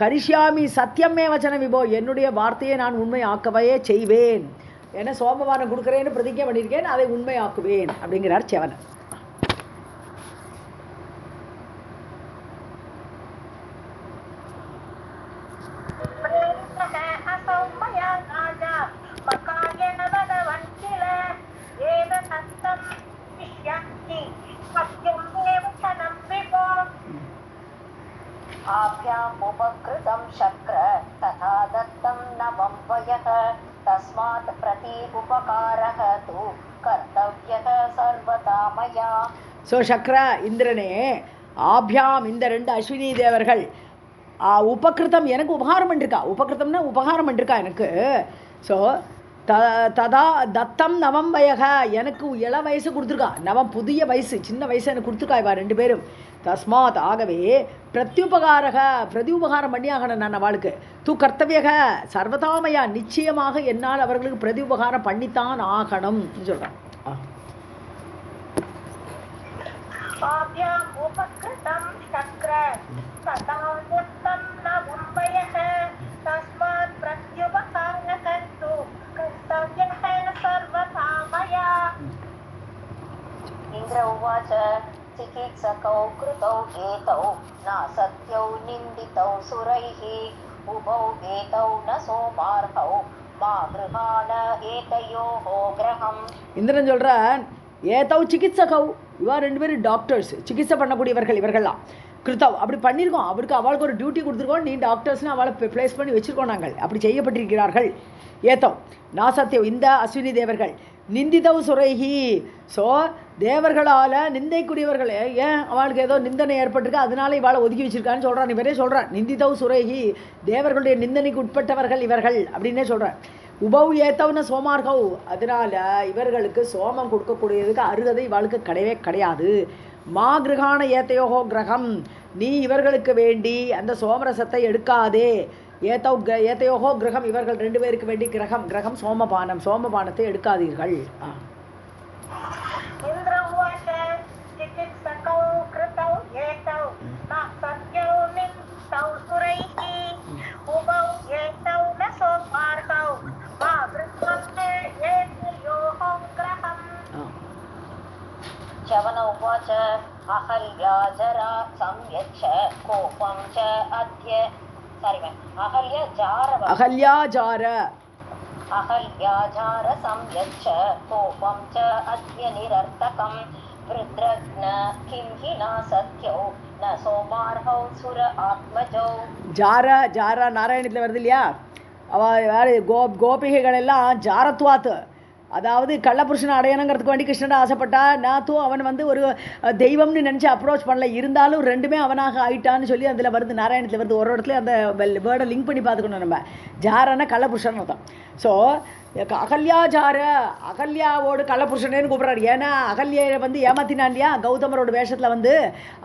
கரிஷ்யாமி சத்தியமே வச்சன விபோ என்னுடைய வார்த்தையை நான் உண்மை ஆக்கவே செய்வேன் ஏன்னா சோமபானம் கொடுக்குறேன்னு பிரதிஜை பண்ணியிருக்கேன் அதை உண்மை ஆக்குவேன் அப்படிங்கிறார் செவனர் आभ्याम् उपकृतं शक्र तथा दत्तं नवं वयः तस्मात् प्रति उपकारः तु कर्तव्यः सर्वदा मया. ஸோ சக்ரா இந்திரனே, ஆபியாம் இந்த ரெண்டு அஸ்வினி தேவர்கள் உபகிருத்தம் எனக்கு உபகாரம் பண்ணிருக்கா. உபகிருத்தம்னா உபகாரம் பண்ணிருக்கா எனக்கு. ஸோ ததா தத்தம் நவம் வயக, எனக்கு இள வயசு கொடுத்துருக்கா. நவம் புதிய வயசு, சின்ன வயசு எனக்கு கொடுத்துருக்கா இவா ரெண்டு பேரும். தஸ்மாத் ஆகவே பிரத்யுபகாரம் பண்ணி ஆகணும் நான் அவளுக்கு. தூ கர்த்தவியக சர்வதாமயா, நிச்சயமாக என்னால் அவர்களுக்கு பிரத்யுபகாரம் பண்ணித்தான் ஆகணும் சொல்கிறேன். इंद्र उवाच चिकित्सकौ कृतौ एतौ नासत्यौ निन्दितौ सुरैः उभौ एतौ न सोमार्हौ मा गृहाण एतयोः ग्रहम्. இந்திரன் சொல்கிறான், ஏதௌ சிகிச்சகௌ, இவா ரெண்டு பேரும் டாக்டர்ஸ், சிகிச்சை பண்ணக்கூடியவர்கள் இவர்கள்லாம். கிருத்தவ் அப்படி பண்ணியிருக்கோம், அவளுக்கு ஒரு டியூட்டி கொடுத்துருக்கோம், நீ டாக்டர்ஸ்னு அவளை ப்ளேஸ் பண்ணி வச்சுருக்கோம் நாங்கள், அப்படி செய்யப்பட்டிருக்கிறார்கள். ஏதோ நாசத்தியோ இந்த அஸ்வினி தேவர்கள், நிந்திதவ் சுரைஹி, ஸோ தேவர்களால் நிந்தைக்குரியவர்கள், ஏன் அவளுக்கு ஏதோ நிந்தனை ஏற்பட்டிருக்கு அதனால இவாளை ஒதுக்கி வச்சிருக்கான்னு சொல்கிறான். இவரே சொல்கிறான், நிந்திதவ் சுரைஹி, தேவர்களுடைய நிந்தனைக்கு உட்பட்டவர்கள் இவர்கள் அப்படின்னே சொல்கிறான். உபவ் ஏத்தவன சோமார்கவ், அதனால் இவர்களுக்கு சோமம் கொடுக்கக்கூடியதுக்கு அருகதை இவளுக்கு கிடையவே கிடையாது. மா கிரகான ஏத்தையோகோ கிரகம், நீ இவர்களுக்கு வேண்டி அந்த சோமரசத்தை எடுக்காதே. ஏத்தையோகோ கிரகம், இவர்கள் ரெண்டு பேருக்கு வேண்டி கிரகம் சோமபானத்தை எடுக்காதீர்கள். च्यवन उवाच अहल्या जरा संयच्छ कोपं च अद्य अहल्याजार संयच्छ कोपं च अद्य निरर्थकं वृद्रग्न किं हि न सत्यो न सोमार्हौ सुर आत्मजौ. ஜார நாராயணத்தில் வருது இல்லையா, அவ கோபிகைகள் எல்லாம் ஜாரத்வாத்து, அதாவது கள்ளப்புருஷனை அடையணுங்கிறதுக்கு வேண்டி கிருஷ்ணன் ஆசைப்பட்டா. நாத்தும் அவன் ஒரு தெய்வம்னு நினச்சி அப்ரோச் பண்ணல, இருந்தாலும் ரெண்டுமே அவனாக ஆயிட்டான்னு சொல்லி அதில் வருது, நாராயணத்தில் வருது. ஒரு இடத்துல அந்த வேர்டை லிங்க் பண்ணி பார்த்துக்கணும் நம்ம. ஜாரன்னா கள்ளப்புருஷன் அர்த்தம். ஸோ அகல்யாவோடு கள்ளப்புருஷனேன்னு கூப்பிட்றாரு. ஏன்னா அகல்யை ஏமாத்தினான் இல்லையா கௌதமரோட வேஷத்தில்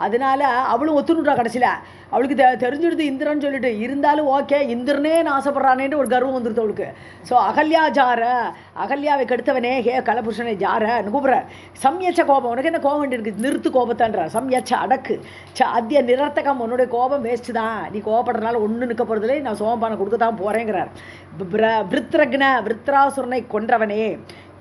அதனால அவளும் ஒத்துணுட்டா. கடைசியில் அவளுக்கு தெரிஞ்சுடுது இந்திரன் சொல்லிட்டு, இருந்தாலும் ஓகே இந்திரனேன்னு ஆசைப்படுறானேன்னு ஒரு கர்வம் வந்துடுது அவளுக்கு. ஸோ அகல்யாவை கெடுத்தவனே, ஹே கள்ளப்புருஷனே ஜாரன்னு கூப்பிட்றார். சம்யச்ச கோபம், உனக்கு என்ன கோபம் வேண்டி இருக்குது, நிறுத்து கோபத்தான்ற. சம்யச்ச அடக்கு, அத்திய நிரர்த்தகம், உன்னுடைய கோபம் வேஸ்ட்டு தான், நீ கோபப்படுறதுனால ஒன்றும் நிற்க போகிறதுலே, நான் சோமபானம் கொடுக்க தான் போகிறேங்கிறார். விருத்ராசுரனை கொன்றவனே,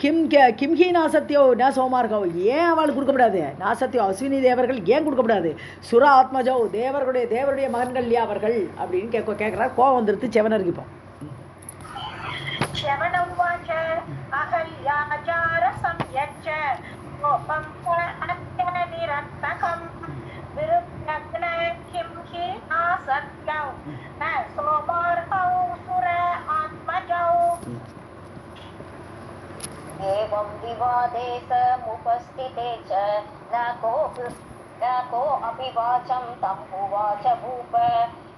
கிம்ஹி நாசத்தியோ ந சோமார்கோ, ஏன் அவளுக்கு கொடுக்கப்படாது? நாசத்தியோ அஸ்வினி தேவர்கள் ஏன் கொடுக்கப்படாது? சுர ஆத்மஜோ, தேவருடைய மகன்கள் இல்லையா அவர்கள் அப்படின்னு கேட்குறார். கோவம் வந்துருது செவனருக்கு. இப்போ एवं विवादे समुपस्थिते च न को अपि वाचं तम् उवाच भूप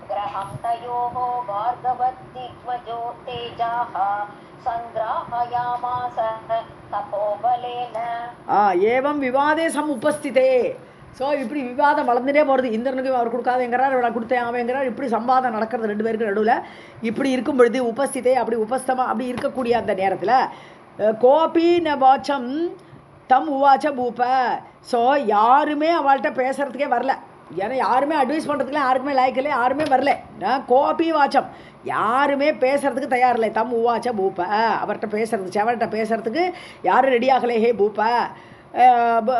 ग्रहं तयोः भार्गवद्दिग्वजो तेजाः सङ्ग्राहयामास तपोबलेन. एवं विवादे समुपस्थिते. ஸோ இப்படி விவாதம் வளர்ந்துட்டே போகிறது. இந்திரனுக்கு அவர் கொடுக்காதேங்கிறார், இவன் கொடுத்தேன் அவங்கிறார். இப்படி சம்பாதம் நடக்கிறது ரெண்டு பேருக்கு நடுவில். இப்படி இருக்கும் பொழுது உபஸ்திதே, அப்படி உபஸ்தமாக அப்படி இருக்கக்கூடிய அந்த நேரத்தில் கோபி ந வாச்சம் தம் உவாச்ச பூப்ப. ஸோ யாருமே அவள்கிட்ட பேசுகிறதுக்கே வரல, ஏன்னா யாருமே அட்வைஸ் பண்ணுறதுக்குலாம் யாருக்குமே லாய்க்கல, யாருமே வரல. கோபி வாச்சம், யாருமே பேசுகிறதுக்கு தயாரில்லை. தம் உவாச்ச பூப்ப, அவர்கிட்ட பேசுறது, செவர்கிட்ட பேசுகிறதுக்கு யாரும் ரெடி ஆகலை. ஹே பூப்ப,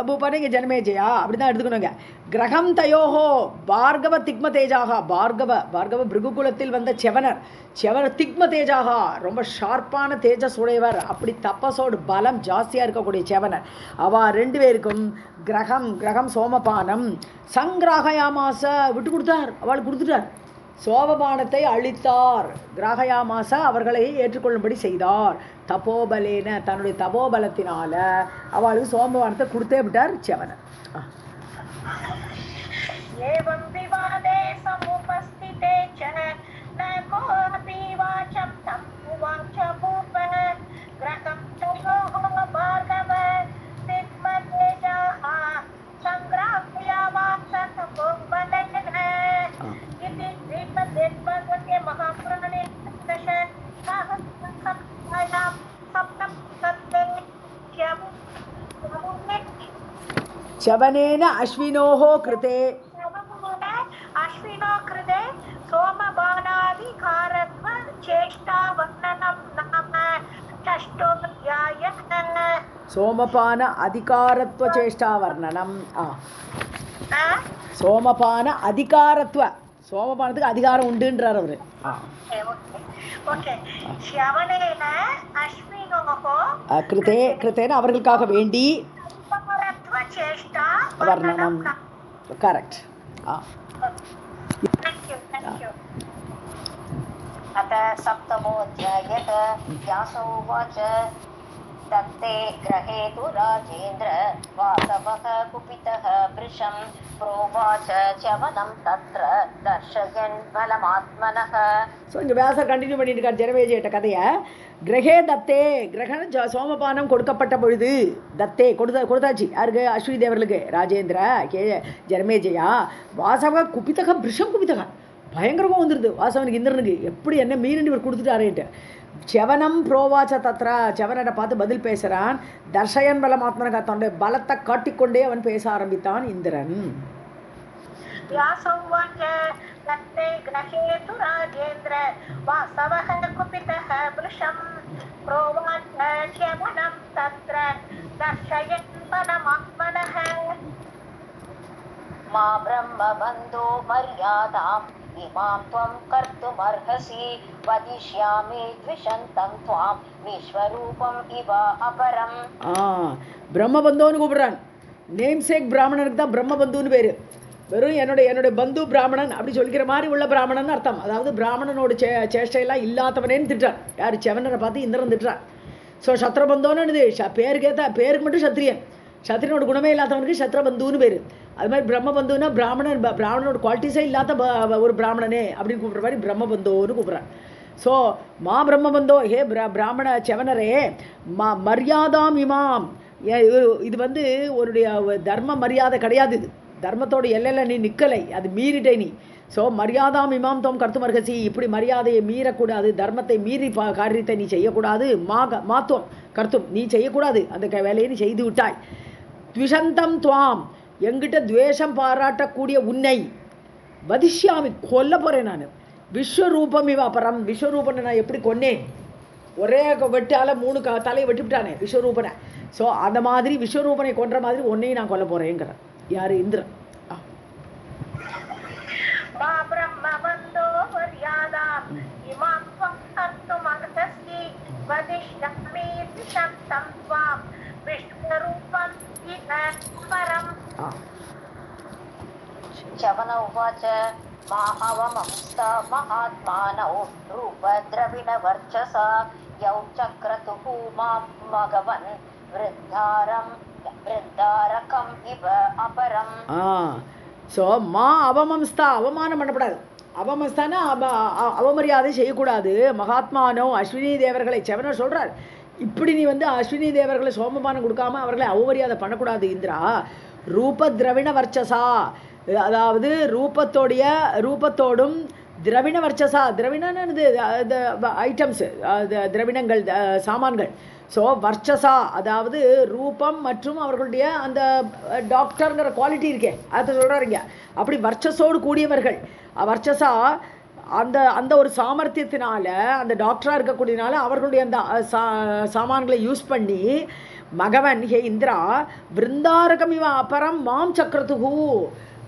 பூப்பானே இங்கே ஜனமேஜயா அப்படி தான் எடுத்துக்கணுங்க. கிரகம் தயோஹோ பார்கவ திக்ம தேஜாகா, பார்கவ பிருகுகுலத்தில் வந்த செவனர் திக்ம தேஜாகா, ரொம்ப ஷார்ப்பான தேஜஸ் உடையவர், அப்படி தப்பசோடு பலம் ஜாஸ்தியாக இருக்கக்கூடிய செவனர். அவள் ரெண்டு பேருக்கும் கிரகம் சோமபானம் சங்கிராகயாமாச விட்டு கொடுத்தார், அவளுக்கு கொடுத்துட்டார். சோமபானத்தை அளித்தார். கிராகயாமாசா அவர்களை ஏற்றுக்கொள்ளும்படி செய்தார். தபோபலேன தன்னுடைய தபோபலத்தினால அவளுக்கு சோமபானத்தை கொடுத்தே விட்டார் ச்சவனர். एवं विवादे समुपस्थिते च न कोऽपि वाचं तं उवाच भूप ग्रहं तयोः भार्गव दिग्मतेजाः सङ्ग्राह्यावास तपोबलेन इति श्रीमद्भगवते महापुराणे दशसहस्रसंहितायां सप्तमस्कन्धे ச்சவனேன அஸ்வினோः कृते अश्विनो कृते सोमबाणाधिकारत्व चेष्टा वर्णनं नाम षष्ठोऽध्यायः. சோமபான அதிகாரத்துவ சேஷ்டா வர்ணனம். சோமபான அதிகாரத்துவ சோமபானத்துக்கு அதிகாரம் உண்டுன்றார் அவரு. ஓகே. ஷவனேன அஸ்வினோஹ கிருதே கிருத்தேன அவர்களுக்காக வேண்டி चेष्टा वर्णनम. करेक्ट. Thank you. अथ सप्तमोऽध्यायः. व्यास उवाच दत्ते ग्रहे तु राजेन्द्र वासवः कुपितः वृषं प्रोवाच च्यवनं तत्र दर्शयन् बलमात्मनः. ஸோ இங்கே வியாசர் கண்டினியூ பண்ணிட்டு இருக்கார் ஜனமேஜயிட்ட கதையை. கிரகே தத்தே கிரகண சோமபானம் கொடுக்கப்பட்ட பொழுது தத்தே கொடுத்தாச்சு யாருக்கு? அஸ்வினி தேவர்களுக்கு. ராஜேந்திர ஜனமேஜயா வாசவ குபித்தக பிருஷம் குபித்தக பயங்கரமாக வந்துடுது வாசவனுக்கு இந்திரனுக்கு. எப்படி என்ன மீறிண்டு இவர் கொடுத்துட்டாரேன்ட்டு செவனம் புரோவாச்ச தத்ரா செவனரை பார்த்து பதில் பேசுகிறான். தர்ஷயன் பலமாத்மனக தன்னுடைய பலத்தை காட்டிக்கொண்டே அவன் பேச ஆரம்பித்தான் இந்திரன். व्यासोवाच दत्ते ग्रहे तु राजेन्द्र वासवः कुपितः वृषं प्रोवाच च्यवनं तत्र दर्शयन् बलमात्मनः. मा ब्रह्मबन्धो मर्यादाम् इमां त्वं कर्तुमर्हसि वदिष्यामि द्विषन्तं त्वां विश्वरूपम् इव अपरम्. பிரம்மபந்தோன்னு கூப்பிடுறான். நேம்சேக் பிராமணனுக்கு தான் பிரம்மபந்துன்னு பேர். வெறும் என்னுடைய பந்து பிராமணன் அப்படி சொல்லிக்கிற மாதிரி உள்ள பிராமணன் அர்த்தம். அதாவது பிராமணனோட சேஷ்டையெல்லாம் இல்லாதவனேன்னு திட்டான். யார்? செவனரை பார்த்து இந்திரன் திட்டான். ஸோ சத்ரபந்தோன்னு பேருக்கு மட்டும் சத்திரியன். சத்திரியனோட குணமே இல்லாதவனுக்கு சத்ரபந்துன்னு பேர். அது மாதிரி பிரம்மபந்துன்னா பிராமணனோட குவாலிட்டிஸே இல்லாத ஒரு பிராமணனே அப்படின்னு கூப்பிட்ற மாதிரி பிரம்மபந்தோன்னு கூப்பிட்றான். ஸோ மா பிரம்மபந்தோ ஹே பிராமண செவனரே மரியாதாம் இமாம். இது உன்னுடைய தர்ம மரியாதை கிடையாது. இது தர்மத்தோட எல்லையில் நீ நிற்கலை, அது மீறிட்டே நீ. ஸோ மரியாதாம் இமாம் தோம் கர்த்துமர்ஹசி. இப்படி மரியாதையை மீறக்கூடாது, தர்மத்தை மீறி காரியத்தை நீ செய்யக்கூடாது. மாத்துவம் கர்த்தும் நீ செய்யக்கூடாது, அந்த வேலையை நீ செய்து விட்டாய். த்விஷந்தம் துவாம் எங்கிட்ட துவேஷம் பாராட்டக்கூடிய உன்னை வதிஷ்யாமி கொல்ல போகிறேன் நான். விஸ்வரூபம் இவ அப்புறம் விஸ்வரூபனை நான் எப்படி கொன்னேன்? ஒரே வெட்டால் 3 தலையை வெட்டிவிட்டானே விஸ்வரூபனை. ஸோ அந்த மாதிரி விஸ்வரூபனை கொன்ற மாதிரி உன்னையும் நான் கொல்ல போகிறேங்கிறேன். யார்? இந்திரன். च्यवन उवाच माहवमंस्ता महात्मानौ रूपद्रविणवर्चसा यौ चक्रतुः मां मघवन् वृद्धारकम् इव अपरम्. ஸோ மா அவமம்ஸ்தா அவமானம் பண்ணக்கூடாது. அவமஸ்தானா அவமரியாதை செய்யக்கூடாது. மகாத்மானோ அஸ்வினி தேவர்களை செவனர் சொல்கிறார். இப்படி நீ அஸ்வினி தேவர்களை சோமபானம் கொடுக்காம அவர்களை அவமரியாதை பண்ணக்கூடாது இந்திரா. ரூப திரவிண வர்ச்சசா அதாவது ரூபத்தோடும் திரவிண வர்ச்சசா திரவிணன்னு ஐட்டம்ஸு திரவிணங்கள் சாமான்கள். ஸோ வர்ச்சசா அதாவது ரூபம் மற்றும் அவர்களுடைய அந்த டாக்டருங்கிற குவாலிட்டி இருக்கே அதை சொல்கிறாருங்க. அப்படி வர்ச்சஸோடு கூடியவர்கள் வர்ச்சசா அந்த ஒரு சாமர்த்தியத்தினால அந்த டாக்டராக இருக்கக்கூடியனால அவர்களுடைய அந்த சாமான்களை யூஸ் பண்ணி மகவன் ஹே இந்திரா விருந்தாரகம் இவ அபரம் மாம் சக்கரத்துகு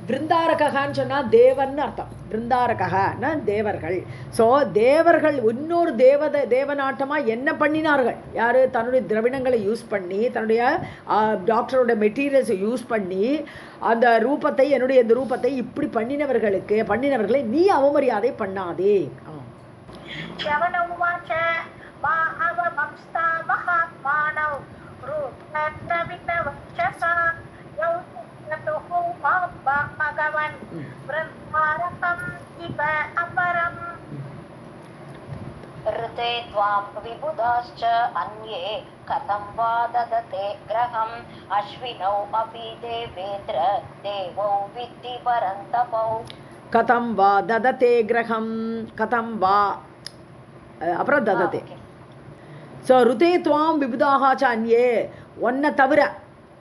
விருந்தாரகான்னு சொன்னால் தேவன் அர்த்தம். விருந்தாரகான்னா தேவர்கள். ஸோ தேவர்கள் இன்னொரு தேவநாட்டமாக என்ன பண்ணினார்கள்? யார்? தன்னுடைய திரவிணங்களை யூஸ் பண்ணி, தன்னுடைய டாக்டரோட மெட்டீரியல்ஸை யூஸ் பண்ணி அந்த ரூபத்தை, என்னுடைய இந்த ரூபத்தை இப்படி பண்ணினவர்களை நீ அவமரியாதை பண்ணாதே. ऋते त्वां विबुधाश्च अन्ये कथं वा ददते ग्रहम् अश्विनौ अपि देवेन्द्र देवौ विद्धि परन्तपौ கதம் வா தததே கிரகம் கதம் வா அப்புறம் தததே. ஸோ ருதே துவாம் விபுதாகாச்ச அந்யே,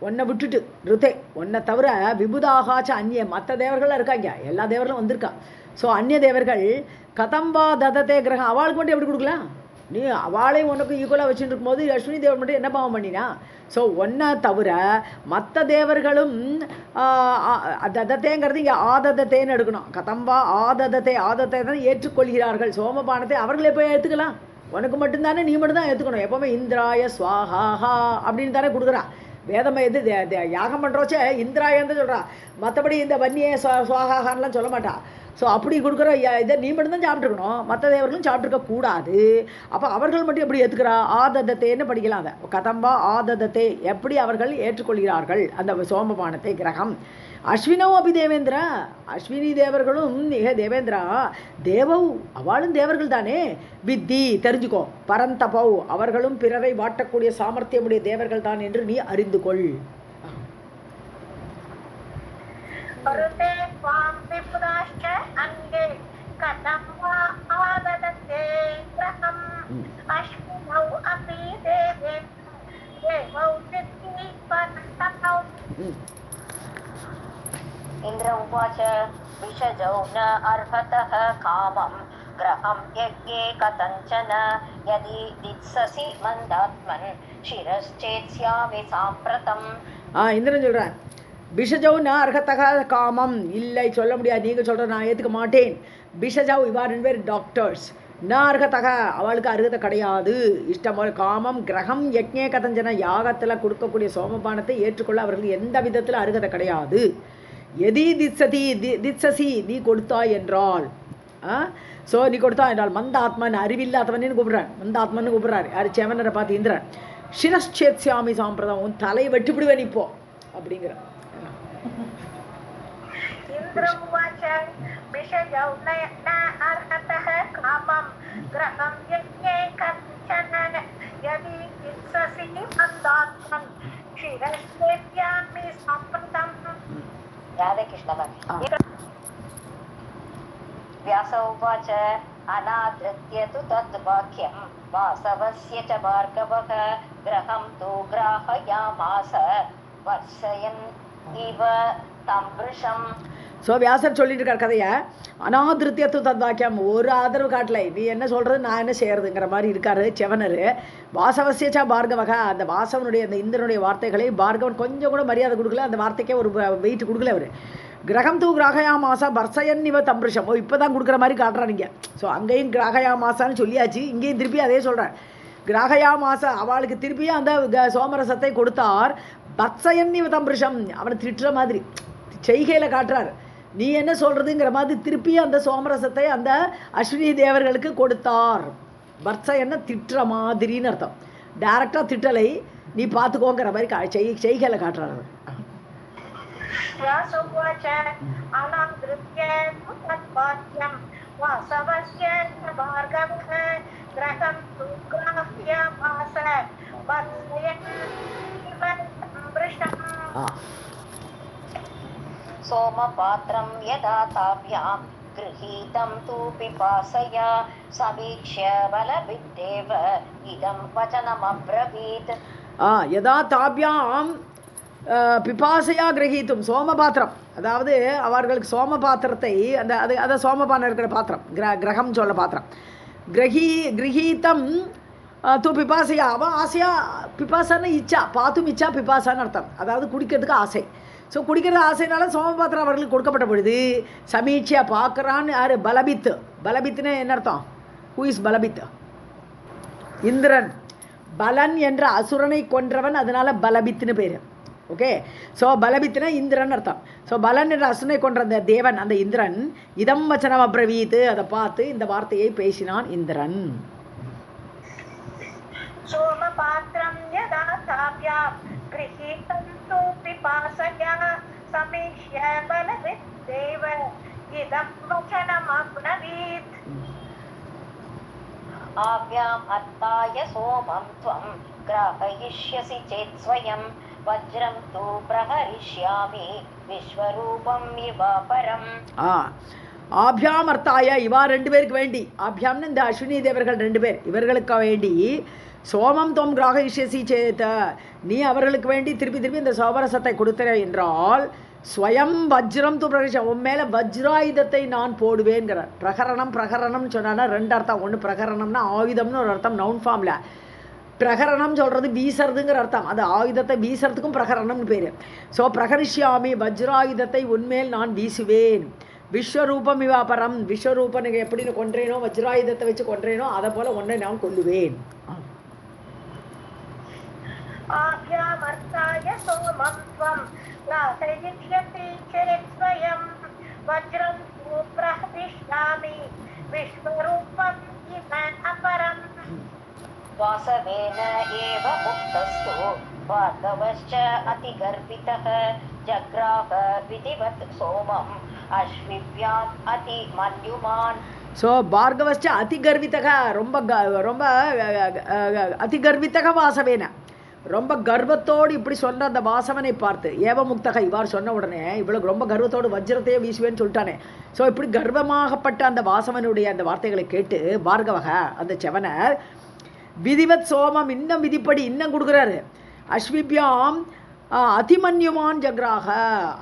ஒன்னை விட்டுட்டு ருதே ஒன்னை தவிர விபுதாகாச்ச அந்யே மற்ற தேவர்களாக இருக்காங்க, எல்லா தேவர்களும் வந்திருக்கா. ஸோ அந்நிய தேவர்கள் கதம் வா தததே கிரகம், அவளுக்கு மட்டும் எப்படி கொடுக்கலாம்? நீ அவளை உனக்கு ஈக்குவலாக வச்சுட்டு இருக்கும்போது அஸ்வினி தேவர் மட்டும் என்ன பாவம் பண்ணினா? ஸோ ஒன்றை தவிர மற்ற தேவர்களும் ததத்தேங்கிறது இங்கே ஆததத்தேன்னு எடுக்கணும். கதம்பா ஆததத்தை தான் ஏற்றுக்கொள்கிறார்கள். சோமபானத்தை அவர்களே போய் ஏற்றுக்கலாம். உனக்கு மட்டும்தானே, நீ மட்டும் தான் ஏற்றுக்கணும். எப்போவுமே இந்திராய ஸ்வாஹாஹா அப்படின்னு தானே கொடுக்குறா. வேதமை எது யாகம் பண்ணுறோச்சே இந்திராயன்னு தான் சொல்கிறா. மற்றபடி இந்த வன்னியே சுவாகாகான்லாம் சொல்ல மாட்டா. ஸோ அப்படி கொடுக்குற இதை நீ மட்டும்தான் சாப்பிட்ருக்கணும், மற்ற தேவர்களும் சாப்பிட்ருக்க கூடாது. அப்போ அவர்கள் மட்டும் எப்படி ஏற்றுக்கிறா? ஆததத்தேன்னு படிக்கலாம். அதை கதம்பா ஆததத்தே, எப்படி அவர்கள் ஏற்றுக்கொள்கிறார்கள் அந்த சோமபானத்தை கிரகம். அஸ்வினோ அபி தேவேந்திரா, அஸ்வினி தேவர்களும் தேவேந்திரா தேவவ், அவளும் தேவர்கள் தானே. வித்தி தெரிஞ்சுக்கோ, பரந்தபௌ அவர்களும் பிறரை வாட்டக்கூடிய சாமர்த்தியமுடைய தேவர்கள் தான் என்று நீ அறிந்து கொள். इंद्र उवाच विषजौ न अर्हतः कामं ग्रहं यज्ञे कथञ्चन यदि दित्ससि मन्दात्मन् शिरश्चेत्स्यामि साम्प्रतम्. இந்திரன் சொல்கிறேன், பிஷஜவ் ந அர்ஹத்தக காமம், இல்லை சொல்ல முடியாது, நீங்கள் சொல்கிற நான் ஏற்றுக்க மாட்டேன். பிஷஜவ் இவார் ரெண்டு பேர் டாக்டர்ஸ். ந அர்ஹத்தக அவளுக்கு அருகதை கிடையாது. இஷ்டம் காமம் கிரகம் யக்ஞே கதஞ்சன யாகத்தில் கொடுக்கக்கூடிய சோமபானத்தை ஏற்றுக்கொள்ள அவர்களுக்கு எந்த விதத்தில் அருகதை கிடையாது. எதி தித்சசி நீ கொடுத்தாய் என்றால், ஸோ நீ கொடுத்தா என்றால் மந்தாத்மன் அறிவில்லாதவனு கூப்பிடுறான். மந்தாத்மன்னு கூப்பிடுறாரு யார்? செவனரை பார்த்து இந்திரன். சிரஸ்சேத்ஸ்யாமி சாம்பிரதம், உன் தலை வெட்டுப்பிடுவேன் இப்போ அப்படிங்கிற. राधे कृष्ण. व्यास उवाच अनादृत्य तु तद्वाक्यं वासवस्य च भार्गवः ग्रहं तु ग्राहयामास वर्षयन् इव तं वृषम्. ஸோ வியாசர் சொல்லிட்டு இருக்கார் கதையை. அனாதிருத்தியத்து தத்வாக்கியம், ஒரு ஆதரவு காட்டலை, நீ என்ன சொல்கிறது நான் என்ன செய்கிறதுங்கிற மாதிரி இருக்கார் செவனர். வாசவசியச்சா பார்கவக, அந்த வாசவனுடைய அந்த இந்திரனுடைய வார்த்தைகளை பார்கவன் கொஞ்சம் கூட மரியாதை கொடுக்கல, அந்த வார்த்தைக்கே ஒரு வெயிட் கொடுக்கல அவர். கிரகம் தூ கிராகயா மாசா பர்சயன் இவ தம்பிருஷம், இப்போ தான் கொடுக்குற மாதிரி காட்டுறானுங்க. ஸோ அங்கேயும் கிராகயா மாசான்னு சொல்லியாச்சு, இங்கேயும் திருப்பி அதே சொல்கிறார். கிராகயா மாசா அவளுக்கு திருப்பியும் அந்த சோமரசத்தை கொடுத்தார். பர்சயன் இவ தம்பிருஷம், அவனை திட்டுற மாதிரி செய்கையில் காட்டுறார். நீ என்ன சொல்கிறதுங்கிற மாதிரி திருப்பி அந்த சோமரசத்தை அந்த அஸ்வினி தேவர்களுக்கு கொடுத்தார். பர்ச என்ன திட்டுற மாதிரின்னு அர்த்தம். டைரக்டாக திட்டலை, நீ பார்த்துக்கோங்கிற மாதிரி செய்கையில் காட்டுறார் அவர். सोमपात्रं यदा ताभ्यां गृहीतं तु पिपासया समीक्ष्य बलविद्देव इदं वचनमब्रवीत्. यदा ताभ्यां பிபாசையா கிரகித்தும், சோமபாத்திரம், அதாவது அவர்களுக்கு சோமபாத்திரத்தை அந்த அதை சோமபானம் இருக்கிற பாத்திரம், கிரகம் சொல்ல பாத்திரம், கிரகீத்தம் தூ பிபாசையா, அவன் ஆசையா, பிபாசான்னு இச்சா, பாத்தும் இச்சா பிபாசான்னு அர்த்தம், அதாவது குடிக்கிறதுக்கு ஆசை. ஸோ குடிக்கிற ஆசைனால சோமபாத்திரம் அவர்களுக்கு கொடுக்கப்பட்ட பொழுது சமீட்சையாக பார்க்குறான்னு யார்? பலபித். பலபித்னு என்ன அர்த்தம்? ஹூ இஸ் பலபித்? இந்திரன். பலன் என்ற அசுரனை கொன்றவன், அதனால பலபித்னு பேர். ஓகே, ஸோ பலபித்னா இந்திரன் அர்த்தம். ஸோ பலன் என்ற அசுரனை கொன்ற அந்த தேவன், அந்த இந்திரன், இதம் வச்சனம் அப்ரவீத், அதை பார்த்து இந்த வார்த்தையை பேசினான் இந்திரன். சோமபாத்ரம் யதா சாப்யாம் கிரஹீதம் து பிபாசயா சமீக்ஷ்ய பலவித் தேவ இதம் வச்சனம் அப்ரவீத். ஆவ்யாம் அத்தாய சோமம் த்வம் கிராஹயிஷ்யசி சேத் ஸ்வயம் வஜ்ரம் தூ பிரஹரிஷ்யாமி விஸ்வரூபம் இவ பரம். ஆபியாம் அர்த்தாய, இவா 2 பேருக்கு வேண்டி, ஆபியாம்னு இந்த அஸ்வினி தேவர்கள் 2 பேர், இவர்களுக்கு வேண்டி சோமம் தொம் கிராஹயிஷ்யசி சேத், நீ அவர்களுக்கு வேண்டி திருப்பி திருப்பி இந்த சோபரசத்தை கொடுத்த என்றால் ஸ்வயம் வஜ்ரம் து பிரகஷ, உன் மேலே வஜ்ராயுதத்தை நான் போடுவேங்கிறார். பிரகரணம்னு சொன்னா 2 அர்த்தம். ஒன்று பிரகரணம்னா ஆயுதம்னு ஒரு அர்த்தம் நவுன் ஃபார்மில், பிரகரணம் சொல்கிறது வீசுறதுங்கிற அர்த்தம். அது ஆயுதத்தை வீசுறதுக்கும் பிரகரணம்னு பேர். ஸோ பிரகரிஷ்யாமி, வஜ்ராயுதத்தை உன்மேல் நான் வீசுவேன். விஸ்வரூபம் இவாபரம், விஸ்வரூபனுக்கு எப்படின்னு கொன்றேனோ, வஜ்ராயுதத்தை வச்சு கொன்றேனோ, அதை போல ஒன்றை நான் கொல்லுவேன். ஆப்யாமர்த்தாய சோமம் த்வம் கிராஹயிஷ்யசி சேத் ஸ்வயம் வஜ்ரம் தூ பிரஹரிஷ்யாமி விஸ்வரூபம் இவ அபரம். வாசவேன ஏவ முக்தஸ்து பார்கவஸ்ச அதிகர்விதः ஜக்ராஹ விதிவத் சோமம் அஸ்விப்யாம் அதிமன்யுமான். ஸோ பார்கவஸ்ச அதிகர்விதக, ரொம்ப ரொம்ப அதிகர்விதக வாசவேன, ரொம்ப கர்வத்தோடு இப்படி சொன்ன அந்த வாசவனை பார்த்து, ஏவமுக்தக இவ்வாறு சொன்ன உடனே இவ்வளவு ரொம்ப கர்வத்தோடு வஜ்ரத்தையே வீசுவேன்னு சொல்லிட்டானே. ஸோ இப்படி கர்வமாகப்பட்ட அந்த வாசவனுடைய அந்த வார்த்தைகளை கேட்டு பார்கவக அந்த செவனர் விதிவத் சோமம், இன்னும் விதிப்படி இன்னும் கொடுக்குறாரு. அஸ்விபியாம் அதிமன்யுமான் ஜக்ராக,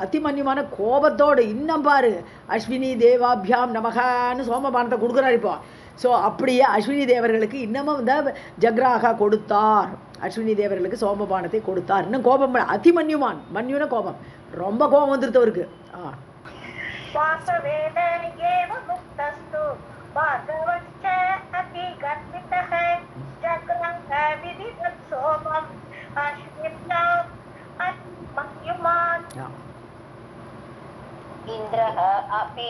அதிமன்யுமான கோபத்தோடு இன்னும் பாரு, அஸ்வினி தேவாபியாம் நமகான்னு சோமபானத்தை கொடுக்குறாரு இப்போ. ஸோ அப்படியே அஸ்வினி தேவர்களுக்கு இன்னமும் இந்த ஜக்ராக கொடுத்தார், அஸ்வினி தேவர்களுக்கு சோமபானத்தை கொடுத்தார். இன்னும் கோபம், அதிமன்யுமான், மன்யுன கோபம், ரொம்ப கோபம் வந்துருத்தவருக்கு. இந்திரஹ அபி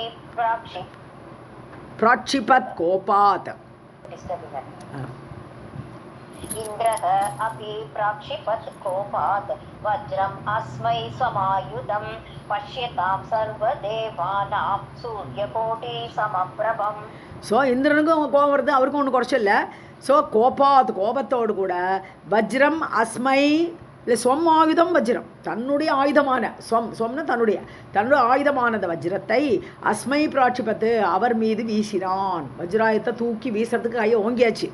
பிராட்சிபத் கோபாத். இந்திரஹ அபி பிராக்ஷிபத் கோபாத் வஜ்ரம் அஸ்மை ஸ்வமாயுதம் பஷ்யதாம் சர்வதேவானாம் சூரியகோடி சமப்ரபம். ஸோ இந்திரனுக்கும் கோபம் வருது, அவருக்கும் ஒன்றும் குறைச்சல. ஸோ கோபாத், கோபத்தோடு கூட வஜ்ரம் அஸ்மை, இல்லை ஸ்வம் ஆயுதம் வஜ்ரம், தன்னுடைய ஆயுதமான ஸ்வம்னு தன்னுடைய ஆயுதமானது வஜ்ரத்தை அஸ்மை பிராட்சிபத்து அவர் மீது வீசினான். வஜ்ராயத்தை தூக்கி வீசுறதுக்கு கையை ஓங்கியாச்சு.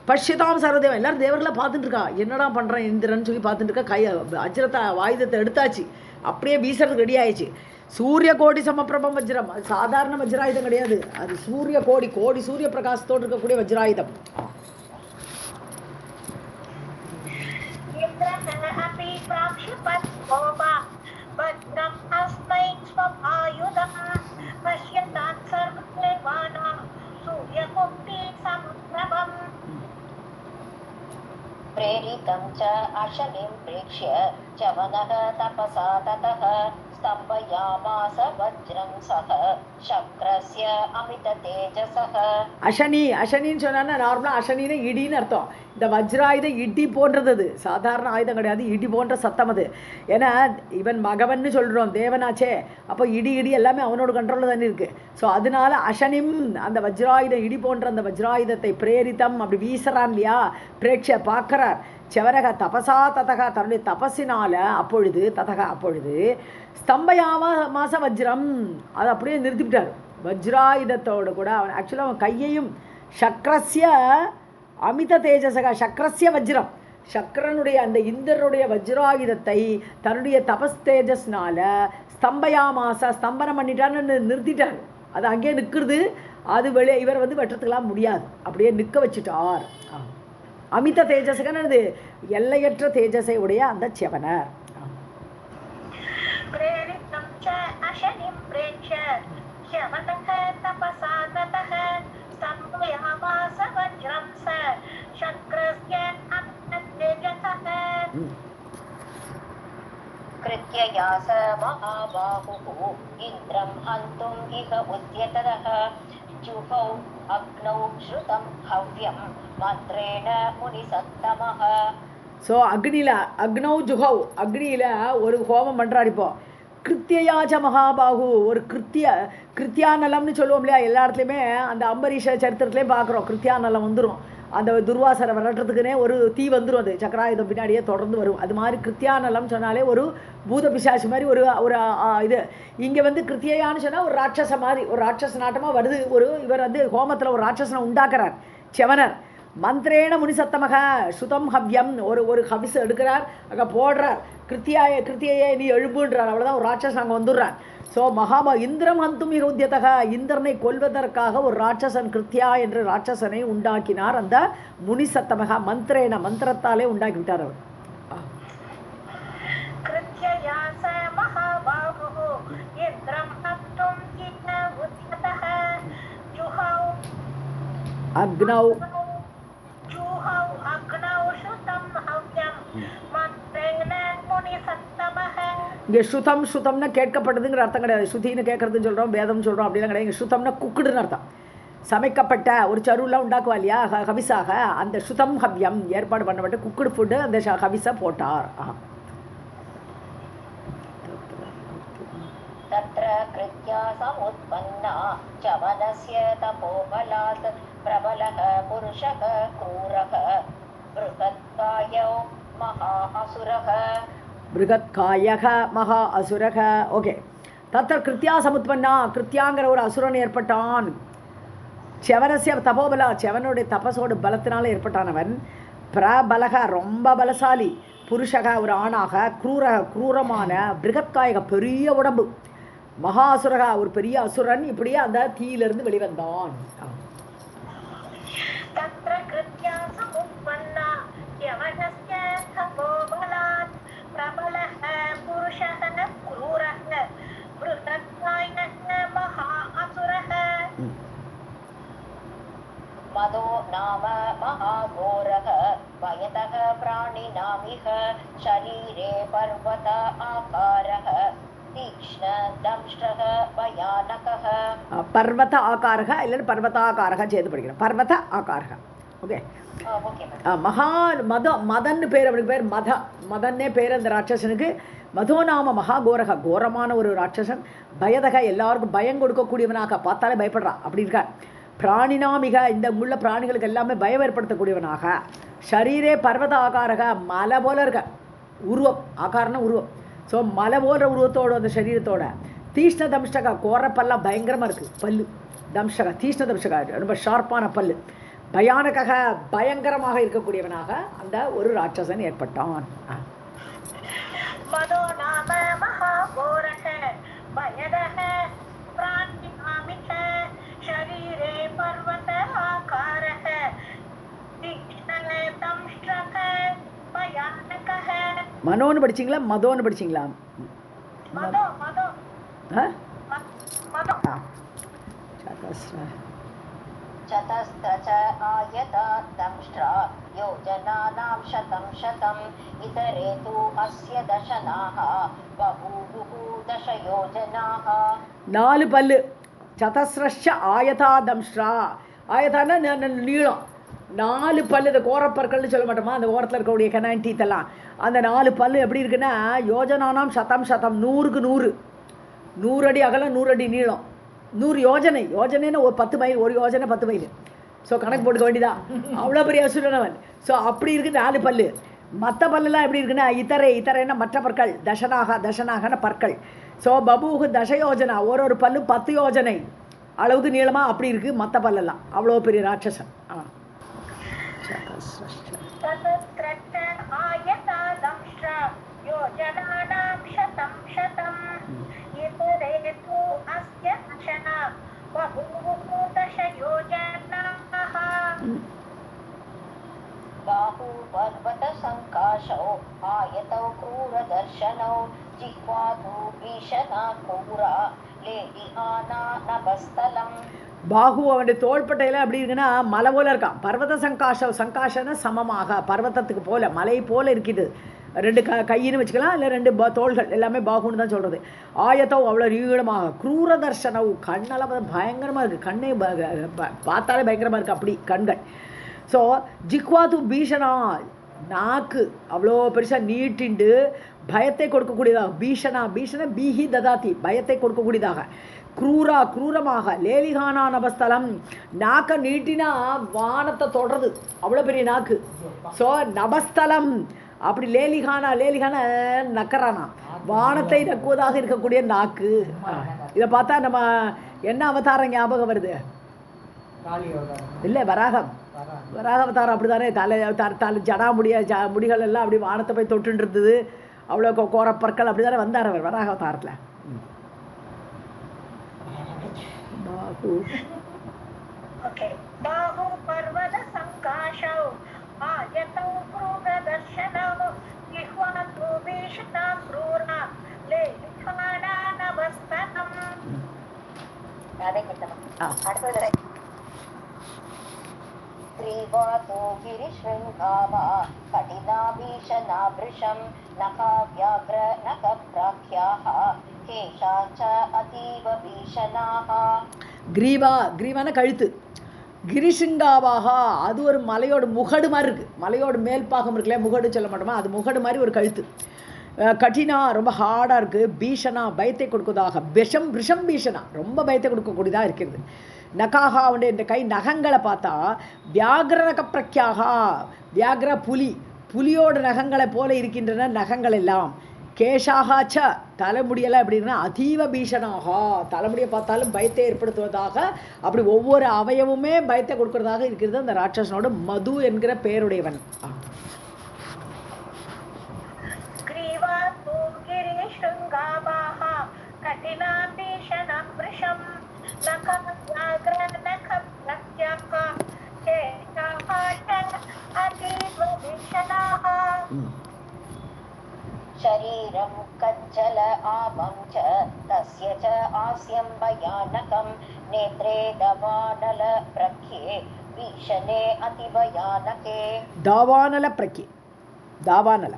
பஷ்யதாம் சர்வதேவன், எல்லாரும் தேவர்களை பார்த்துட்டு இருக்கா, என்னடா பண்ணுறான் இந்திரன் சொல்லி பார்த்துட்டு இருக்கா. கையை வஜ்ரத்தை ஆயுதத்தை எடுத்தாச்சு, அப்படியே வீசுறதுக்கு ரெடி ஆயிடுச்சு. சூரிய கோடி சமப்பிரபம் வஜ்ரம், அது சாதாரண வஜ்ராயுதம் கிடையாது, அது சூரிய கோடி சூரிய பிரகாசத்தோடு இருக்கக்கூடிய வஜ்ராயுதம். प्रेरितं च अशनिं प्रेक्ष्य चवनः तपसा ततः स्तम्भयामास वज्रं सह शक्रस्य अमित तेजसः. அஷனின்னு சொன்னா நார்மலாக அஷனின்னு இடின்னு அர்த்தம். இந்த வஜ்ராயுதம் இடி போன்றது, அது சாதாரண ஆயுதம் கிடையாது, இடி போன்ற சத்தம் அது. ஏன்னா இவன் மகவன்னு சொல்கிறோம், தேவனாச்சே, அப்போ இடி எல்லாமே அவனோட கண்ட்ரோலில் தானே இருக்குது. ஸோ அதனால அஷனிம், அந்த வஜ்ராயுதம் இடி போன்ற அந்த வஜ்ராயுதத்தை பிரேரித்தம் அப்படி வீசுறான் இல்லையா, பிரேட்ச பார்க்குறார். செவரக தபசா ததகா, தன்னுடைய தபஸினால அப்பொழுது அப்பொழுது ஸ்தம்பயாமாச வஜ்ரம், அதை அப்படியே நிறுத்திவிட்டார். வஜ்ராயுதத்தோடு கூட அவன் ஆக்சுவலாக அவன் கையையும் சக்கரஸ்ய அமித தேஜசக, சக்கரஸ்ய வஜ்ரம், சக்கரனுடைய அந்த இந்திரனுடைய வஜ்ராயுதத்தை தன்னுடைய தபஸ் தேஜஸ்னால ஸ்தம்பயாமாச, ஸ்தம்பனம் பண்ணிட்டான்னு நிறுத்திட்டார். அது அங்கேயே நிற்கிறது, அது வெளியே இவர் வெட்டுறதுக்கெல்லாம் முடியாது, அப்படியே நிற்க வச்சுட்டார். அமித தேஜசகனது எல்லையற்ற தேஜஸை உடைய அந்த செவனர். प्रेरितं च अशनिं प्रेक्ष्य शमतः तपसा ततः संयामास वज्रं स शक्रस्य अग्नतेजसः कृत्यया स महाबाहुः इन्द्रं हन्तुम् इह उद्यतः जुहौ अग्नौ श्रुतं हव्यं मन्त्रेण मुनिसत्तमः. ஸோ அக்னௌ ஜுஹௌ அக்னியில் ஒரு ஹோமம் பண்ணுறாரு. இப்போ கிருத்தியாச்ச மகாபாகு ஒரு கிருத்தியானலம்னு சொல்லுவோம் இல்லையா, எல்லா இடத்துலையுமே அந்த அம்பரீஷ சரித்திரத்துலேயும் பார்க்குறோம். கிருத்தியானலம் வந்துடும், அந்த துர்வாசரை விரட்டுறதுக்குன்னே ஒரு தீ வந்துடும், அது சக்கராயுதம் பின்னாடியே தொடர்ந்து வரும். அது மாதிரி கிருத்தியானலம் சொன்னாலே ஒரு பூத பிசாசு மாதிரி ஒரு ஒரு இது. இங்கே வந்து கிருத்தியான்னு சொன்னால் ஒரு ராட்சச மாதிரி, ஒரு ராட்சச நாட்டமாக வருது. இவர் வந்து ஹோமத்தில் ஒரு ராட்சசனை உண்டாக்குறார் செவனர். மந்திரேன முனிசத்தமக சுதம் ஹவ்யம் ஒரு ஹவிஸ் எடுக்கிறார், அங்கே போடுறார். கிருத்தியையே நீ எழுப்புன்றார். அவ்வளோதான், ஒரு ராட்சசன் அங்கே வந்துடுறார். ஸோ இந்திரம் ஹந்தும் மிக உத்தியத்தக, இந்திரனை கொல்வதற்காக ஒரு ராட்சசன் கிருத்தியா என்று ராட்சசனை உண்டாக்கினார் அந்த முனிசத்தமக. மந்திரத்தாலே உண்டாக்கி விட்டார் அவர். அக்னௌ இங்கே ஸ்ருதம்னா கேட்கப்பட்டதுங்கிற அர்த்தம் கிடையாது. ஸ்ருதின்னு கேட்கறதுன்னு சொல்கிறோம், வேதம்னு சொல்கிறோம், அப்படிலாம் கிடையாது. இங்கே ஸ்ருதம்னா குக்குடுன்னு அர்த்தம். சமைக்கப்பட்ட ஒரு சருலாம் உண்டாக்குவா இல்லையா ஹவிஸாக, அந்த ஸ்ருதம் ஹவ்யம் ஏற்பாடு பண்ணப்பட்ட குக்குடு ஃபுட்டு அந்த ஹவிஸை போட்டார். तत्र कृत्या समुत्पन्ना चवनस्य तपोबलात् प्रबलः पुरुषः क्रूरः बृहत्कायो महा असुरः. பிருகத்காயக மகா அசுரக. ஓகே, தத்திர கிருத்தியா சமுத்பன்னா, கிருத்தியாங்கிற ஒரு அசுரன் ஏற்பட்டான். செவனசிய தபோபலா, செவனுடைய தபசோடு பலத்தினால ஏற்பட்டானவன். பிரபலக ரொம்ப பலசாலி, புருஷக ஒரு ஆணாக, குரூரமான, பிருகத்காயக பெரிய உடம்பு, மகா அசுரக ஒரு பெரிய அசுரன். இப்படியே அந்த தீயிலிருந்து வெளிவந்தான். मदो नाम महाघोरः वयतः प्राणिनामिह शरीरे पर्वत आकारः तीक्ष्णदंष्ट्रः भयानकः. पर्वत आकारः இல்ல पर्वताकारः சேர்த்து படிக்கணும். पर्वत आकारः. ஓகே, மதன்னு பேர், அவனுக்கு பேர் மதன்னே பேர் அந்த ராட்சசனுக்கு. மதோ நாம மகாகோரக, கோரமான ஒரு ராட்சசன். பயதக எல்லாருக்கும் பயம் கொடுக்கக்கூடியவனாக, பார்த்தாலே பயப்படுறான் அப்படி இருக்கார். பிராணினாமிக இந்த உள்ள பிராணிகளுக்கு எல்லாமே பயம் ஏற்படுத்தக்கூடியவனாக. ஷரீரே பர்வத ஆகாரக, மலை போல இருக்க உருவம், ஆகாரம்னா உருவம். ஸோ மலை போன்ற உருவத்தோட அந்த சரீரத்தோட. தீஷ்ண தம்ஷ்டகா, கோரப்பல்லாம் பயங்கரமாக இருக்குது பல்லு. தம்ஷ்டகா தீஷ்ண தம்ஷ்டகா ரொம்ப ஷார்ப்பான பல்லு. பயானக பயங்கரமாக இருக்கக்கூடியவனாக அந்த ஒரு ராட்சசன் ஏற்பட்டான். மனோன்னு படிச்சிங்களா மதோன்னு படிச்சிங்களா? चतस्त्र च आयता दंष्ट्रा योजनानां शतं शतम् इतरे तु अस्य दशनाः बभूवुः दशयोजनाः. 4 பல்லு. சதஸ்ரஷ்ச ஆயதா தம்ஷ்ரா, ஆயதான்னா நீளம். 4 பல்லு. இந்த கோரப்பற்கள்னு சொல்ல மாட்டோமா, அந்த ஓரத்தில் இருக்கக்கூடிய கெனாயின் டீத்தெல்லாம். அந்த 4 பல்லு எப்படி இருக்குன்னா, யோஜனானாம் சதம் 100 அடி அகலம், 100 அடி நீளம், 100 யோஜனை. யோஜனைன்னு ஒரு 10 மைல், ஒரு யோஜனை 10 மைல். ஸோ கணக்கு போட்டுக்க வேண்டியதான், அவ்வளோ பெரிய அசுரனவன். ஸோ அப்படி இருக்குது 4 பல்லு. மற்ற பல்லுலாம் எப்படி இருக்குன்னா, இத்தரைன்னா மற்ற பற்கள், தசனாகன பற்கள். ஸோ பபூஹு தசயோஜனா, ஒரு பல்லு 10 யோஜனை அளவுக்கு நீளமாக அப்படி இருக்குது மற்ற பல்லெல்லாம். அவ்வளோ பெரிய ராட்சசன். बाहु पर्वत संकाशौ आयतौ क्रूरदर्शनौ जिह्वा तु भीषणा क्रूरा लेलिहाना नभस्थलम्. பாகு அவனுடைய தோள்பட்டையில் அப்படி இருக்குன்னா மலை போல இருக்கான். பர்வத சங்காஷன சமமாக பர்வதத்துக்கு போல மலை போல இருக்குது. ரெண்டு கையின்னு வச்சுக்கலாம், இல்லை ரெண்டு தோள்கள் எல்லாமே பாகுன்னு தான் சொல்கிறது. ஆயத்தோ அவ்வளோ நீளமாக க்ரூர தர்ஷனவு கண்ணெல்லாம் பயங்கரமாக இருக்குது. கண்ணே பார்த்தாலே பயங்கரமாக இருக்குது அப்படி கண்கள். ஸோ ஜிக்வா தூ பீஷனா நாக்கு அவ்வளோ பெருசாக நீட்டிண்டு பயத்தை கொடுக்கக்கூடியதாக. பீஷனா பீஹி ததாத்தி பயத்தை கொடுக்கக்கூடியதாக. क्रूरமாக லேலிகானா நபஸ்தலம் நாக்க நீட்டினா வானத்தை தொடருது அவ்வளோ பெரிய நாக்கு. ஸோ நபஸ்தலம் அப்படி லேலிகானா நக்கரானா வானத்தை நக்குவதாக இருக்கக்கூடிய நாக்கு. இதை பார்த்தா நம்ம என்ன அவதாரம் ஞாபகம் வருது? இல்லை, வராக அவதாரம் அப்படிதானே. தலை ஜடா முடிகள் எல்லாம் அப்படி வானத்தை போய் தொட்டுன்னு இருந்தது. அவ்வளோ கோரப்பற்கள் அப்படி தானே வந்தார் அவர் வராக அவதாரத்தில். बाहु पर्वत संकाशौ आयतौ क्रूरदर्शनौ जिह्वा तु भीषणा क्रूरा लेलिहाना नभस्थलम्. அடுத்தது ग्रीवा तु गिरिशृङ्गावा कठिना भीषणा वृषं नखा व्याघ्र नखप्राख्याः केशा च अतीव भीषणाः. கிரீவான கழுத்து. கிரிஷிங்காவாக அது ஒரு மலையோட முகடு மாதிரி இருக்குது. மலையோட மேல்பாகம் இருக்குல்ல, முகடு சொல்ல மாட்டோமா, அது முகடு மாதிரி ஒரு கழுத்து. கட்டினா ரொம்ப ஹார்டாக இருக்குது. பீஷனா பயத்தை கொடுக்குவதாக. விஷம் பீஷனா ரொம்ப பயத்தை கொடுக்கக்கூடியதாக இருக்கிறது. நகாகா அவனுடைய இந்த கை நகங்களை பார்த்தா வியாகிர நக பிரக்யாகா வியாகிர புலியோட நகங்களை போல இருக்கின்றன நகங்கள் எல்லாம். கேஷாகாச்ச தலைமுடியெல்லாம் எப்படின்னா அதீவ பீஷணாகா தலைமுடியை பார்த்தாலும் பயத்தை ஏற்படுத்துவதாக. அப்படி ஒவ்வொரு அவயவுமே பயத்தை கொடுக்கறதாக இருக்கிறது அந்த ராட்சசனோட மது என்கிற பெயருடையவன். शरीरं कज्जल आभं च तस्य च आस्यं भयानकं नेत्रे दवानल प्रख्ये भीषणे अतिभयानके. दावानल प्रख्ये दावानल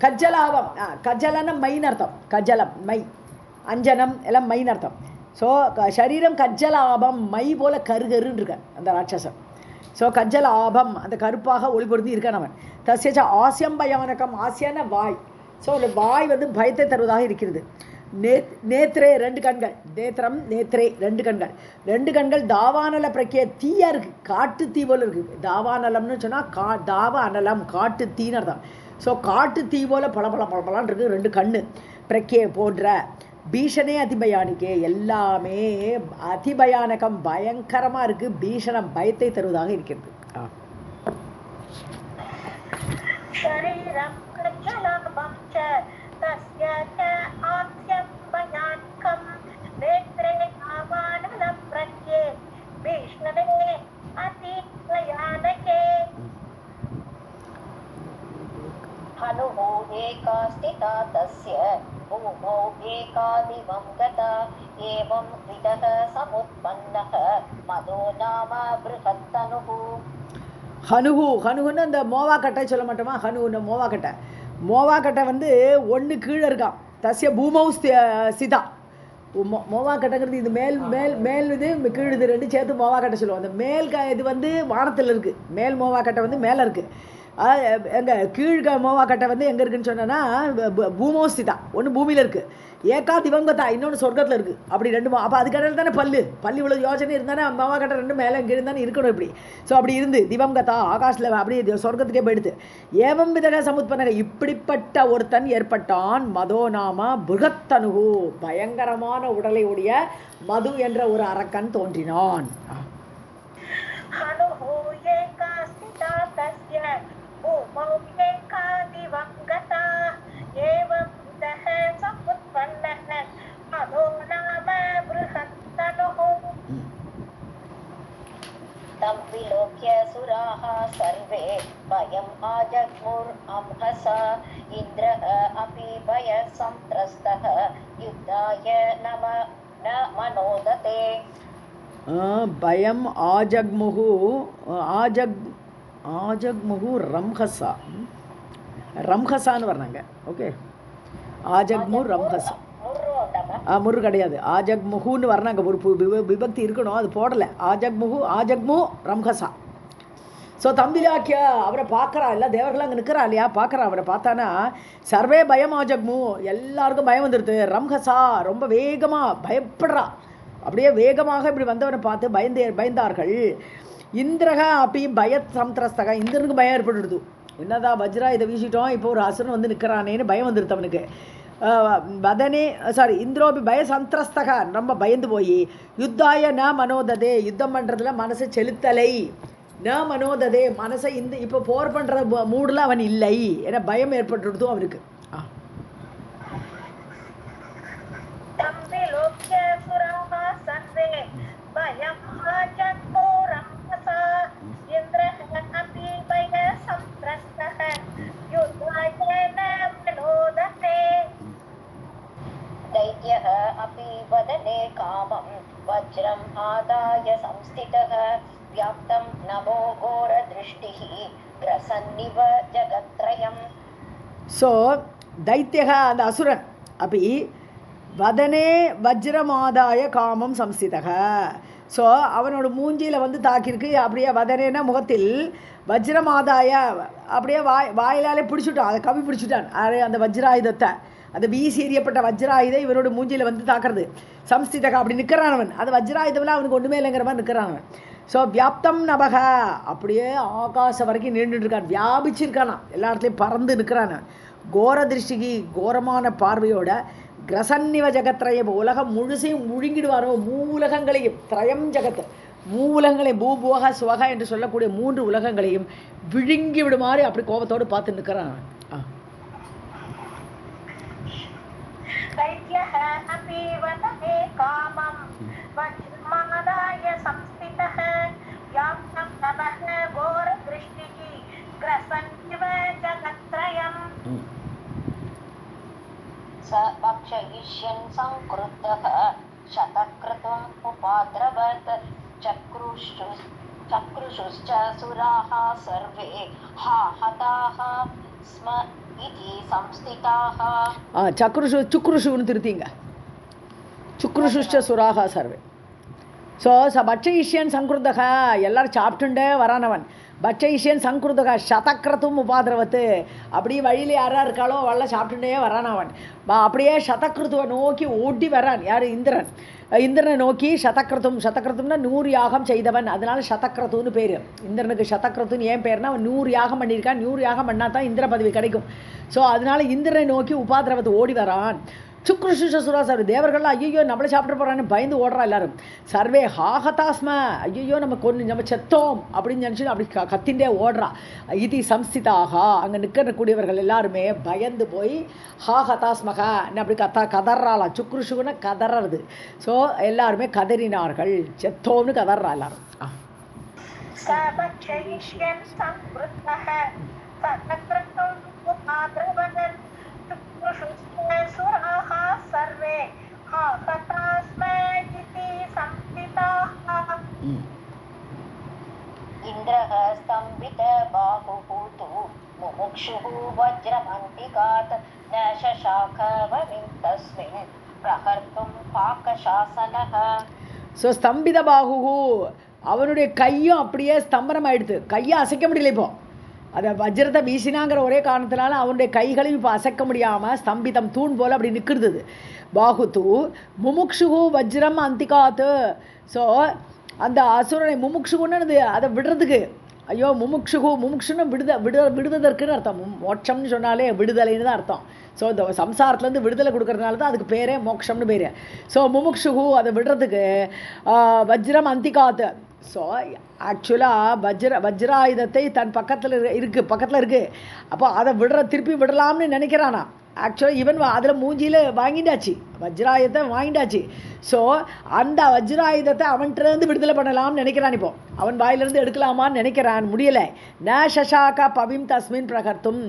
கஜ்ஜலாபம். கஜ்ஜலன மைன்னு அர்த்தம். கஜலம் மை, அஞ்சனம் எல்லாம் மைன்னு அர்த்தம். ஸோ சரீரம் கஜ்ஜலாபம் மை போல கருகருன்னு இருக்கான் அந்த ராட்சசன். ஸோ கஜ்ஜல ஆபம் அந்த கருப்பாக ஒளிபொருந்தி இருக்கான் அவன். தஸ்யச்ச ஆசியம் பயானகம் ஆசியான வாய். ஸோ அந்த வாய் வந்து பயத்தை தருவதாக இருக்கிறது. நேத்ரே ரெண்டு கண்கள். நேத்திரம் நேத்ரே ரெண்டு கண்கள் தாவானல பிரக்கிய தீயா இருக்கு. காட்டு தீ போல இருக்கு. தாவானலம்னு சொன்னால் தாவ அனலம் காட்டு தீன்னு அர்த்தம். ஸோ காட்டு தீ போல பளபளான்னு இருக்கு ரெண்டு கண்ணு. பிரக்கிய போன்ற பீஷனே அதிபயானிக்கே எல்லாமே அதிபயானகம் பயங்கரமாக இருக்குது. பீஷணம் பயத்தை தருவதாக இருக்கிறது. हनुः एका स्थिता तस्य भूमौ एका दिवं गता एवं विदः समुत्पन्नः मदो नाम बृहत्तनुः. ஹனுன்னு அந்த மோவாக்கட்டை சொல்ல மாட்டோமா? ஹனுன்னு மோவாக்கட்டை வந்து ஒன்று கீழே இருக்கான். தஸ்ய பூமௌ சிதா. மோவாக்கட்டைங்கிறது இது மேல் இது கீழ் இது ரெண்டு சேர்த்து மோவாக்கட்டை சொல்லுவோம். அந்த மேல் இது வந்து வானத்தில் இருக்குது. மேல் மோவாக்கட்டை வந்து மேலே இருக்குது. எங்கள் கீழ்க மோவாக்கட்டை வந்து எங்கே இருக்குதுன்னு சொன்னோன்னா பூமோஸ்திதா ஒன்று பூமியில் இருக்குது. ஏகா திவங்கதா இன்னொன்று சொர்க்கத்தில் இருக்குது. அப்படி ரெண்டு அப்போ அதுக்கடையில் தானே பல்லு இவ்வளோ யோசனை இருந்தானே மோவாக்கட்டை ரெண்டு மேலே இங்கே இருந்தானே இருக்கணும் இப்படி. ஸோ அப்படி இருந்து திவங்கதா ஆகாஷில் அப்படி சொர்க்கத்துக்கே போயிடுது. ஏவம் விதக சமுத்பன்னக இப்படிப்பட்ட ஒருத்தன் ஏற்பட்டான். மதோ நாம புருகத்தனுகு பயங்கரமான உடலை உடைய மது என்ற ஒரு அரக்கன் தோன்றினான். तं विलोक्य सुराः सर्वे भयम् आजग्मुर् अम्हसा इन्द्रः अपि भयसंत्रस्तः युद्धाय न मनोदते பயம் ஆஜக்முகு ரம்ஹசான்னு வர்றாங்க. ஓகே, ஆஜக்மு ரம்ஹசா முரு கிடையாது, ஆஜக்முகுன்னு வர்றாங்க. ஒரு விபக்தி இருக்கணும், அது போடலை. ஆஜக்மு ரம்ஹசா. ஸோ தம்பிலாக்கியா அவரை பார்க்குறா, எல்லா தேவர்களும் அங்கே நிற்கிறா இல்லையா, பார்க்குறா. அவரை பார்த்தானா சர்வே பயம் ஆஜக்மு, எல்லாருக்கும் பயம் வந்துடுது. ரம்ஹசா ரொம்ப வேகமாக பயப்படுறா. அப்படியே வேகமாக இப்படி வந்தவனை பார்த்து பயந்தார்கள். இந்திரக அப்படி சம்திரஸ்தக, இந்திரனுக்கு பயம் ஏற்பட்டுடுது. என்னதான் வஜ்ரா இதை வீசிட்டோம், இப்போ ஒரு அசுரன் வந்து நிற்கிறானேன்னு பயம் வந்துடுது அவனுக்கு. இந்திரோபி சந்திரஸ்தக, ரொம்ப பயந்து போய் யுத்தாய ந மனோததே, யுத்தம் பண்ணுறதுல மனசை செலுத்தலை. ந மனோததே, மனசை இப்போ போர் பண்ணுற மூடில் அவன் இல்லை, ஏன்னா பயம் ஏற்பட்டுடுதும் அவனுக்கு. दैत्यः अपि वदने कामं वज्रम् आदाय संस्थितः व्याप्तं नमो घोरदृष्टिः ग्रसन्निव जगत्त्रयम्. ஸோ தைத்தியக அந்த அசுரன் அப்படி வதனே வஜ்ரமாதாய காமம் சம்ஸ்திதக. ஸோ அவனோட மூஞ்சியில் வந்து தாக்கியிருக்கு. அப்படியே வதனேன முகத்தில் வஜ்ரமாதாய அப்படியே வாயிலாலே பிடிச்சிட்டான், அதை கவி பிடிச்சிட்டான். அந்த வஜ்ராயுதத்தை, அந்த வீசி எறியப்பட்ட வஜ்ராயுதை இவனோட மூஞ்சியில் வந்து தாக்குறது. சம்ஸ்திதக அப்படி நிற்கிறான் அவன். அது வஜ்ராயுதம்லாம் அவனுக்கு ஒன்றுமே இல்லைங்கிற மாதிரி நிற்கிறான் அவன். ஸோ வியாப்தம் நபக, அப்படியே ஆகாசம் வரைக்கும் நின்றுட்டுருக்கான், வியாபிச்சிருக்கானா, எல்லா இடத்துலையும் பறந்து நிற்கிறான். கோர திருஷ்டிக்கு, கோரமான பார்வையோட கிரசன்னிவ ஜகத்ரயம், உலகம் முழுசையும் முழுங்கிடுவாரோ, மூலகங்களையும், திரயம் ஜகத், மூலகங்களையும், பூபோக சுவக என்று சொல்லக்கூடிய 3 உலகங்களையும் விழுங்கி விடுமாறு அப்படி கோபத்தோடு பார்த்து நிற்கிறான். स भक्षयिष्यन् संक्रुद्धः शतक्रतुम् उपाद्रवत् चक्रुषुश्च सुराः सर्वे हा हताः स्म इति संस्थिताः. சுக்ருஷுன்னு திருத்திங்க, சுக்ருஷுஷ்ட சுராக சர்வே. ஸோ பட்சயிஷ்யன் சங்குருதக, எல்லாரும் சாப்பிட்டுண்டே வரானவன். பட்சயிஷ்யன் சங்குருதக சதக்கிரத்தும் உபாதிரவத்து, அப்படியே வழியில் யாரா இருக்காளோ அவளெல்லாம் சாப்பிட்டுட்டே வரானவன். அப்படியே சதக்கிருத்துவை நோக்கி ஓட்டி வரான். யார்? இந்திரன். இந்திரனை நோக்கி சதக்கிரத்தும்னா 100 யாகம் செய்தவன், அதனால சதக்கிரத்துன்னு பேர். இந்திரனுக்கு சதக்கிரத்துன்னு ஏன் பேர்னா அவன் 100 யாகம் பண்ணியிருக்கான். 100 யாகம் பண்ணால் தான் இந்திர பதவி கிடைக்கும். ஸோ அதனால இந்திரனை நோக்கி உபாதிரவத்தை ஓடி வரான். சுக்ருஷுஷ சுரா சார், தேவர்கள்லாம் ஐயோ நம்மளை சாப்பிட்டு போகிறான்னு பயந்து ஓடுறா எல்லாரும். சர்வே ஹாஹதாஸ்ம, ஐயோ நம்ம செத்தோம் அப்படின்னு நினச்சி அப்படி கத்திண்டே ஓடுறா. இது சம்ஸ்திதாக, அங்கே நிற்கக்கூடியவர்கள் எல்லாருமே பயந்து போய் ஹாஹதாஸ்மக அப்படி கதறாளாம். சுக்ருஷுன்னு கதறது. ஸோ எல்லாருமே கதறினார்கள், செத்தோம்னு கதறா எல்லாரும். इन्द्रः स्तम्भित बाहुः तु मुमुक्षुः वज्रमन्तिकात् न शशाकवनिं तस्मिन् प्रहर्तुं पाकशासनः. ஸோ ஸ்தம்பித பாகு, அவனுடைய கையும் அப்படியே ஸ்தம்பனம் ஆயிடுது. கையை அசைக்க முடியல. இப்போ அதை வஜ்ரத்தை வீசினாங்கிற ஒரே காரணத்தினால அவனுடைய கைகளையும் இப்போ அசைக்க முடியாமல் ஸ்தம்பிதம் தூண் போல் அப்படி நிற்கிறது. பாகுத்து முமுக்ஷுகு வஜ்ரம் அந்திகாத்து. ஸோ அந்த அசுரனை முமுக்ஷுகுன்னு அதை விடுறதுக்கு, ஐயோ முமுக்ஷுன்னு விடுவதற்குன்னு அர்த்தம். மோட்சம்னு சொன்னாலே விடுதலைன்னு தான் அர்த்தம். ஸோ இந்த சம்சாரத்துலேருந்து விடுதலை கொடுக்கறதுனால தான் அதுக்கு பேரே மோட்சம்னு பேர். ஸோ முமுக்ஷுகு அதை விடுறதுக்கு வஜ்ரம் அந்திகாத்து. ஸோ ஆக்சுவலாக வஜ்ராயுதத்தை தன் பக்கத்தில் இருக்குது. அப்போ அதை திருப்பி விடலாம்னு நினைக்கிறானா. ஆக்சுவலாக இவன் அதில் மூஞ்சியில் வாங்கிட்டாச்சு, வஜ்ராயுதத்தை வாங்கிட்டாச்சு. ஸோ அந்த வஜ்ராயுதத்தை அவன்கிட்டருந்து விடுதலை பண்ணலாம்னு நினைக்கிறான். இப்போ அவன் வாயிலிருந்து எடுக்கலாமான்னு நினைக்கிறான், முடியலை. ந ஷஷாக்கா பவிம் தஸ்மின் பிரகர்த்தும்.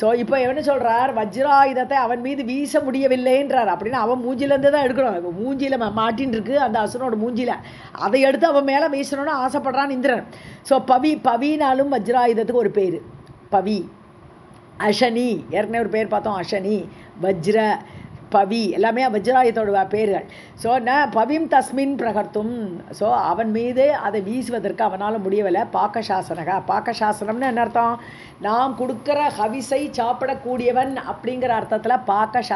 ஸோ இப்போ என்ன சொல்கிறார், வஜ்ராயுதத்தை அவன் மீது வீச முடியவில்லைன்றார். அப்படின்னா அவன் மூஞ்சிலேருந்து தான் எடுக்கணும். இப்போ மூஞ்சியில் மாட்டின்னு இருக்கு அந்த அசுரனோட மூஞ்சியில், அதை எடுத்து அவன் மேலே வீசணும்னு ஆசைப்படுறான் இந்திரன். ஸோ பவினாலும் வஜ்ராயுதத்துக்கு ஒரு பேர் பவி. அஷனி ஏற்கனவே ஒரு பேர் பார்த்தோம், அஷனி, வஜ்ர, பவி எல்லாமே வஜ்ராயுதத்தோட பேர்கள். ஸோ பவிம் தஸ்மின் பிரகர்த்தும். ஸோ அவன் மீது அதை வீசுவதற்கு அவனால் முடியவில்லை. பாக்கசாசனக, பாக்கசாசனம்னு என்ன அர்த்தம், நாம் கொடுக்குற ஹவிசை சாப்பிடக்கூடியவன் அப்படிங்கிற அர்த்தத்தில் பாக்கஷ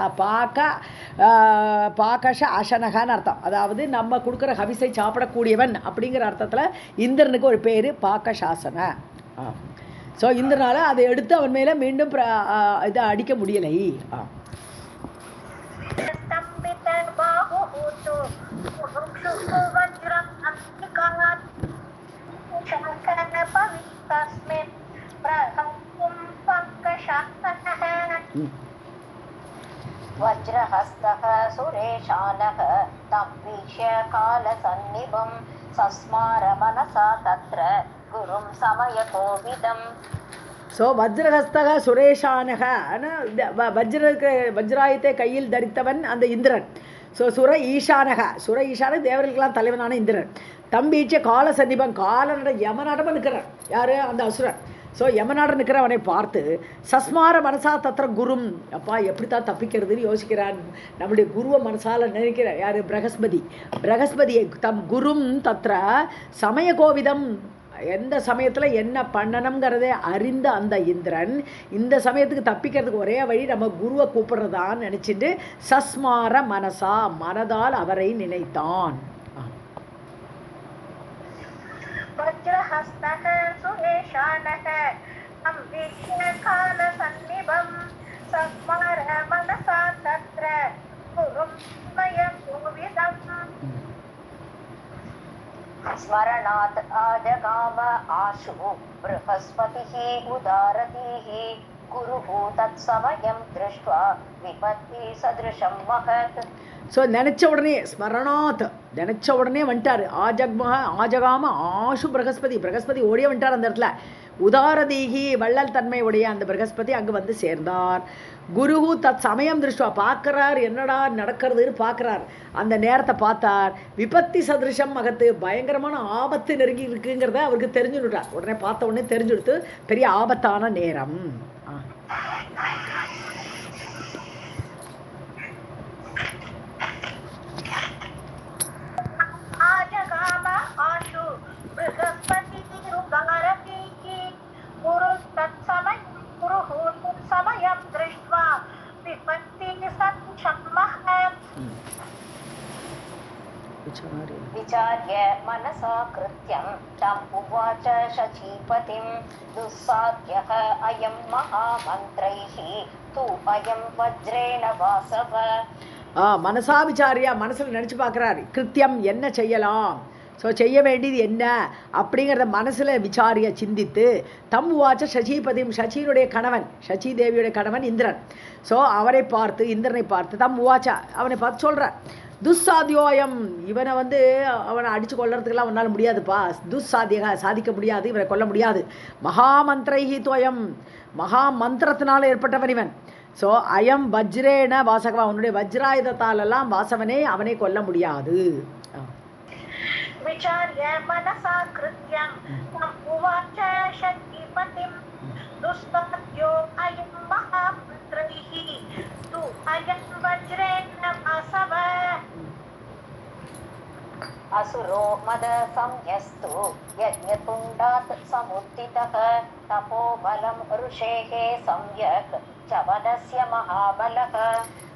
அசனகான்னு அர்த்தம். அதாவது நம்ம கொடுக்குற ஹவிசை சாப்பிடக்கூடியவன் அப்படிங்கிற அர்த்தத்தில் இந்திரனுக்கு ஒரு பேர் பாக்கசாசன. ஸோ இந்திரனால் அதை எடுத்து அவன் மேலே மீண்டும் இதை அடிக்க முடியலை. வஜ்ரஹஸ்தः சுரேஷானः தம் வீக்ஷ்ய காலசன்னிபம் சஸ்மார மனசா தத்ர குரும் சமயகோவிதம். ஸோ வஜ்ரஹஸ்தக சுரேஷானக, வஜ்ராயத்தை கையில் தரித்தவன் அந்த இந்திரன். ஸோ சுர ஈசானக தேவர்களுக்கெல்லாம் தலைவனான இந்திரன். தம்பீச்ச கால சன்னிபம், காலனோட யமநாடமாக நிற்கிறான் யார், அந்த அசுரன். ஸோ யமநாட நிற்கிறவனை பார்த்து சஸ்மார மனசா தத்திர குரும், அப்பா எப்படித்தான் தப்பிக்கிறதுன்னு யோசிக்கிறான். நம்முடைய குருவை மனசால நினைக்கிறார் யார், பிரகஸ்பதியை தம் குரும் தத்திர சமய கோவிதம், எந்த சமயத்தில் என்ன பண்ணணுங்கிறதே அறிந்த அந்த இந்திரன் இந்த சமயத்துக்கு தப்பிக்கிறதுக்கு ஒரே வழி நம்ம குருவை கூப்பிடுறதான்னு நினச்சிட்டு சஸ்மார மனசா, மனதால் அவரை நினைத்தான். ஸ்மரணாத் ஆஜகாம ஆஷு ப்ரஹஸ்பதிஹ உதாரதீஹ குருஹு தத் சமயம் திருஷ்ட்வா விபத்தி சத்ருஷம் மகத். ஸோ நினச்ச உடனே வந்துட்டார். ஆஜகாம ஆஷு பிரகஸ்பதி ஓடியே வந்துட்டார் அந்த இடத்துல. உதாரதீகி வள்ளல் தன்மை உடைய அந்த பிரகஸ்பதி அங்கே வந்து சேர்ந்தார். குருஹு தத் சமயம் திருஷ்டுவா, பார்க்குறார் என்னடா நடக்கிறதுன்னு பார்க்குறார். அந்த நேரத்தை பார்த்தார். விபத்தி சதிருஷம் மகத்து, பயங்கரமான ஆபத்து நெருங்கி இருக்குங்கிறத அவருக்கு தெரிஞ்சுட்டார். உடனே பார்த்த உடனே தெரிஞ்சுடுத்து பெரிய ஆபத்தான நேரம். विचार्य मनसा कृत्यं तम् उवाच शचीपतिं दुस्साध्यः अयं महामन्त्रैः तु अयं वज्रेण वासव. மனசா விசாரியா, மனசில் நினச்சி பார்க்குறாரு கிருத்தியம் என்ன செய்யலாம், ஸோ செய்ய வேண்டியது என்ன அப்படிங்கிறத மனசில் விசாரிய சிந்தித்து தம் உவாச்ச சசிபதியும், சச்சியினுடைய கணவன், சச்சி தேவியுடைய கணவன் இந்திரன். ஸோ அவரை பார்த்து, இந்திரனை பார்த்து தம் உவாச்சா அவனை பார்த்து சொல்கிறார், துஸ்சாத்தியோயம், இவனை வந்து அவனை அடித்து கொள்றதுக்கெல்லாம் அவனால் முடியாதுப்பா, துஸ்சாத்தியக சாதிக்க முடியாது, இவனை கொல்ல முடியாது. மகாமந்திரைஹி தோயம், மகா மந்திரத்தினால் ஏற்பட்டவன் இவன். ஸோ அயம் வஜ்ரேன வாசகவா, அவனுடைய வஜ்ராயுதத்தாலெல்லாம் வாசவனே அவனை கொல்ல முடியாது. विचार्य मनसा कृत्यं तम् उवाच शचीपतिं दुस्साध्यो अयं महामन्त्रैः तु अयं वज्रेण वासव. असुरो मद संयस्तु यज्ञतुण्डात् समुत्थितः तपोबलं ऋषेः सम्यक् चवनस्य महाबलः.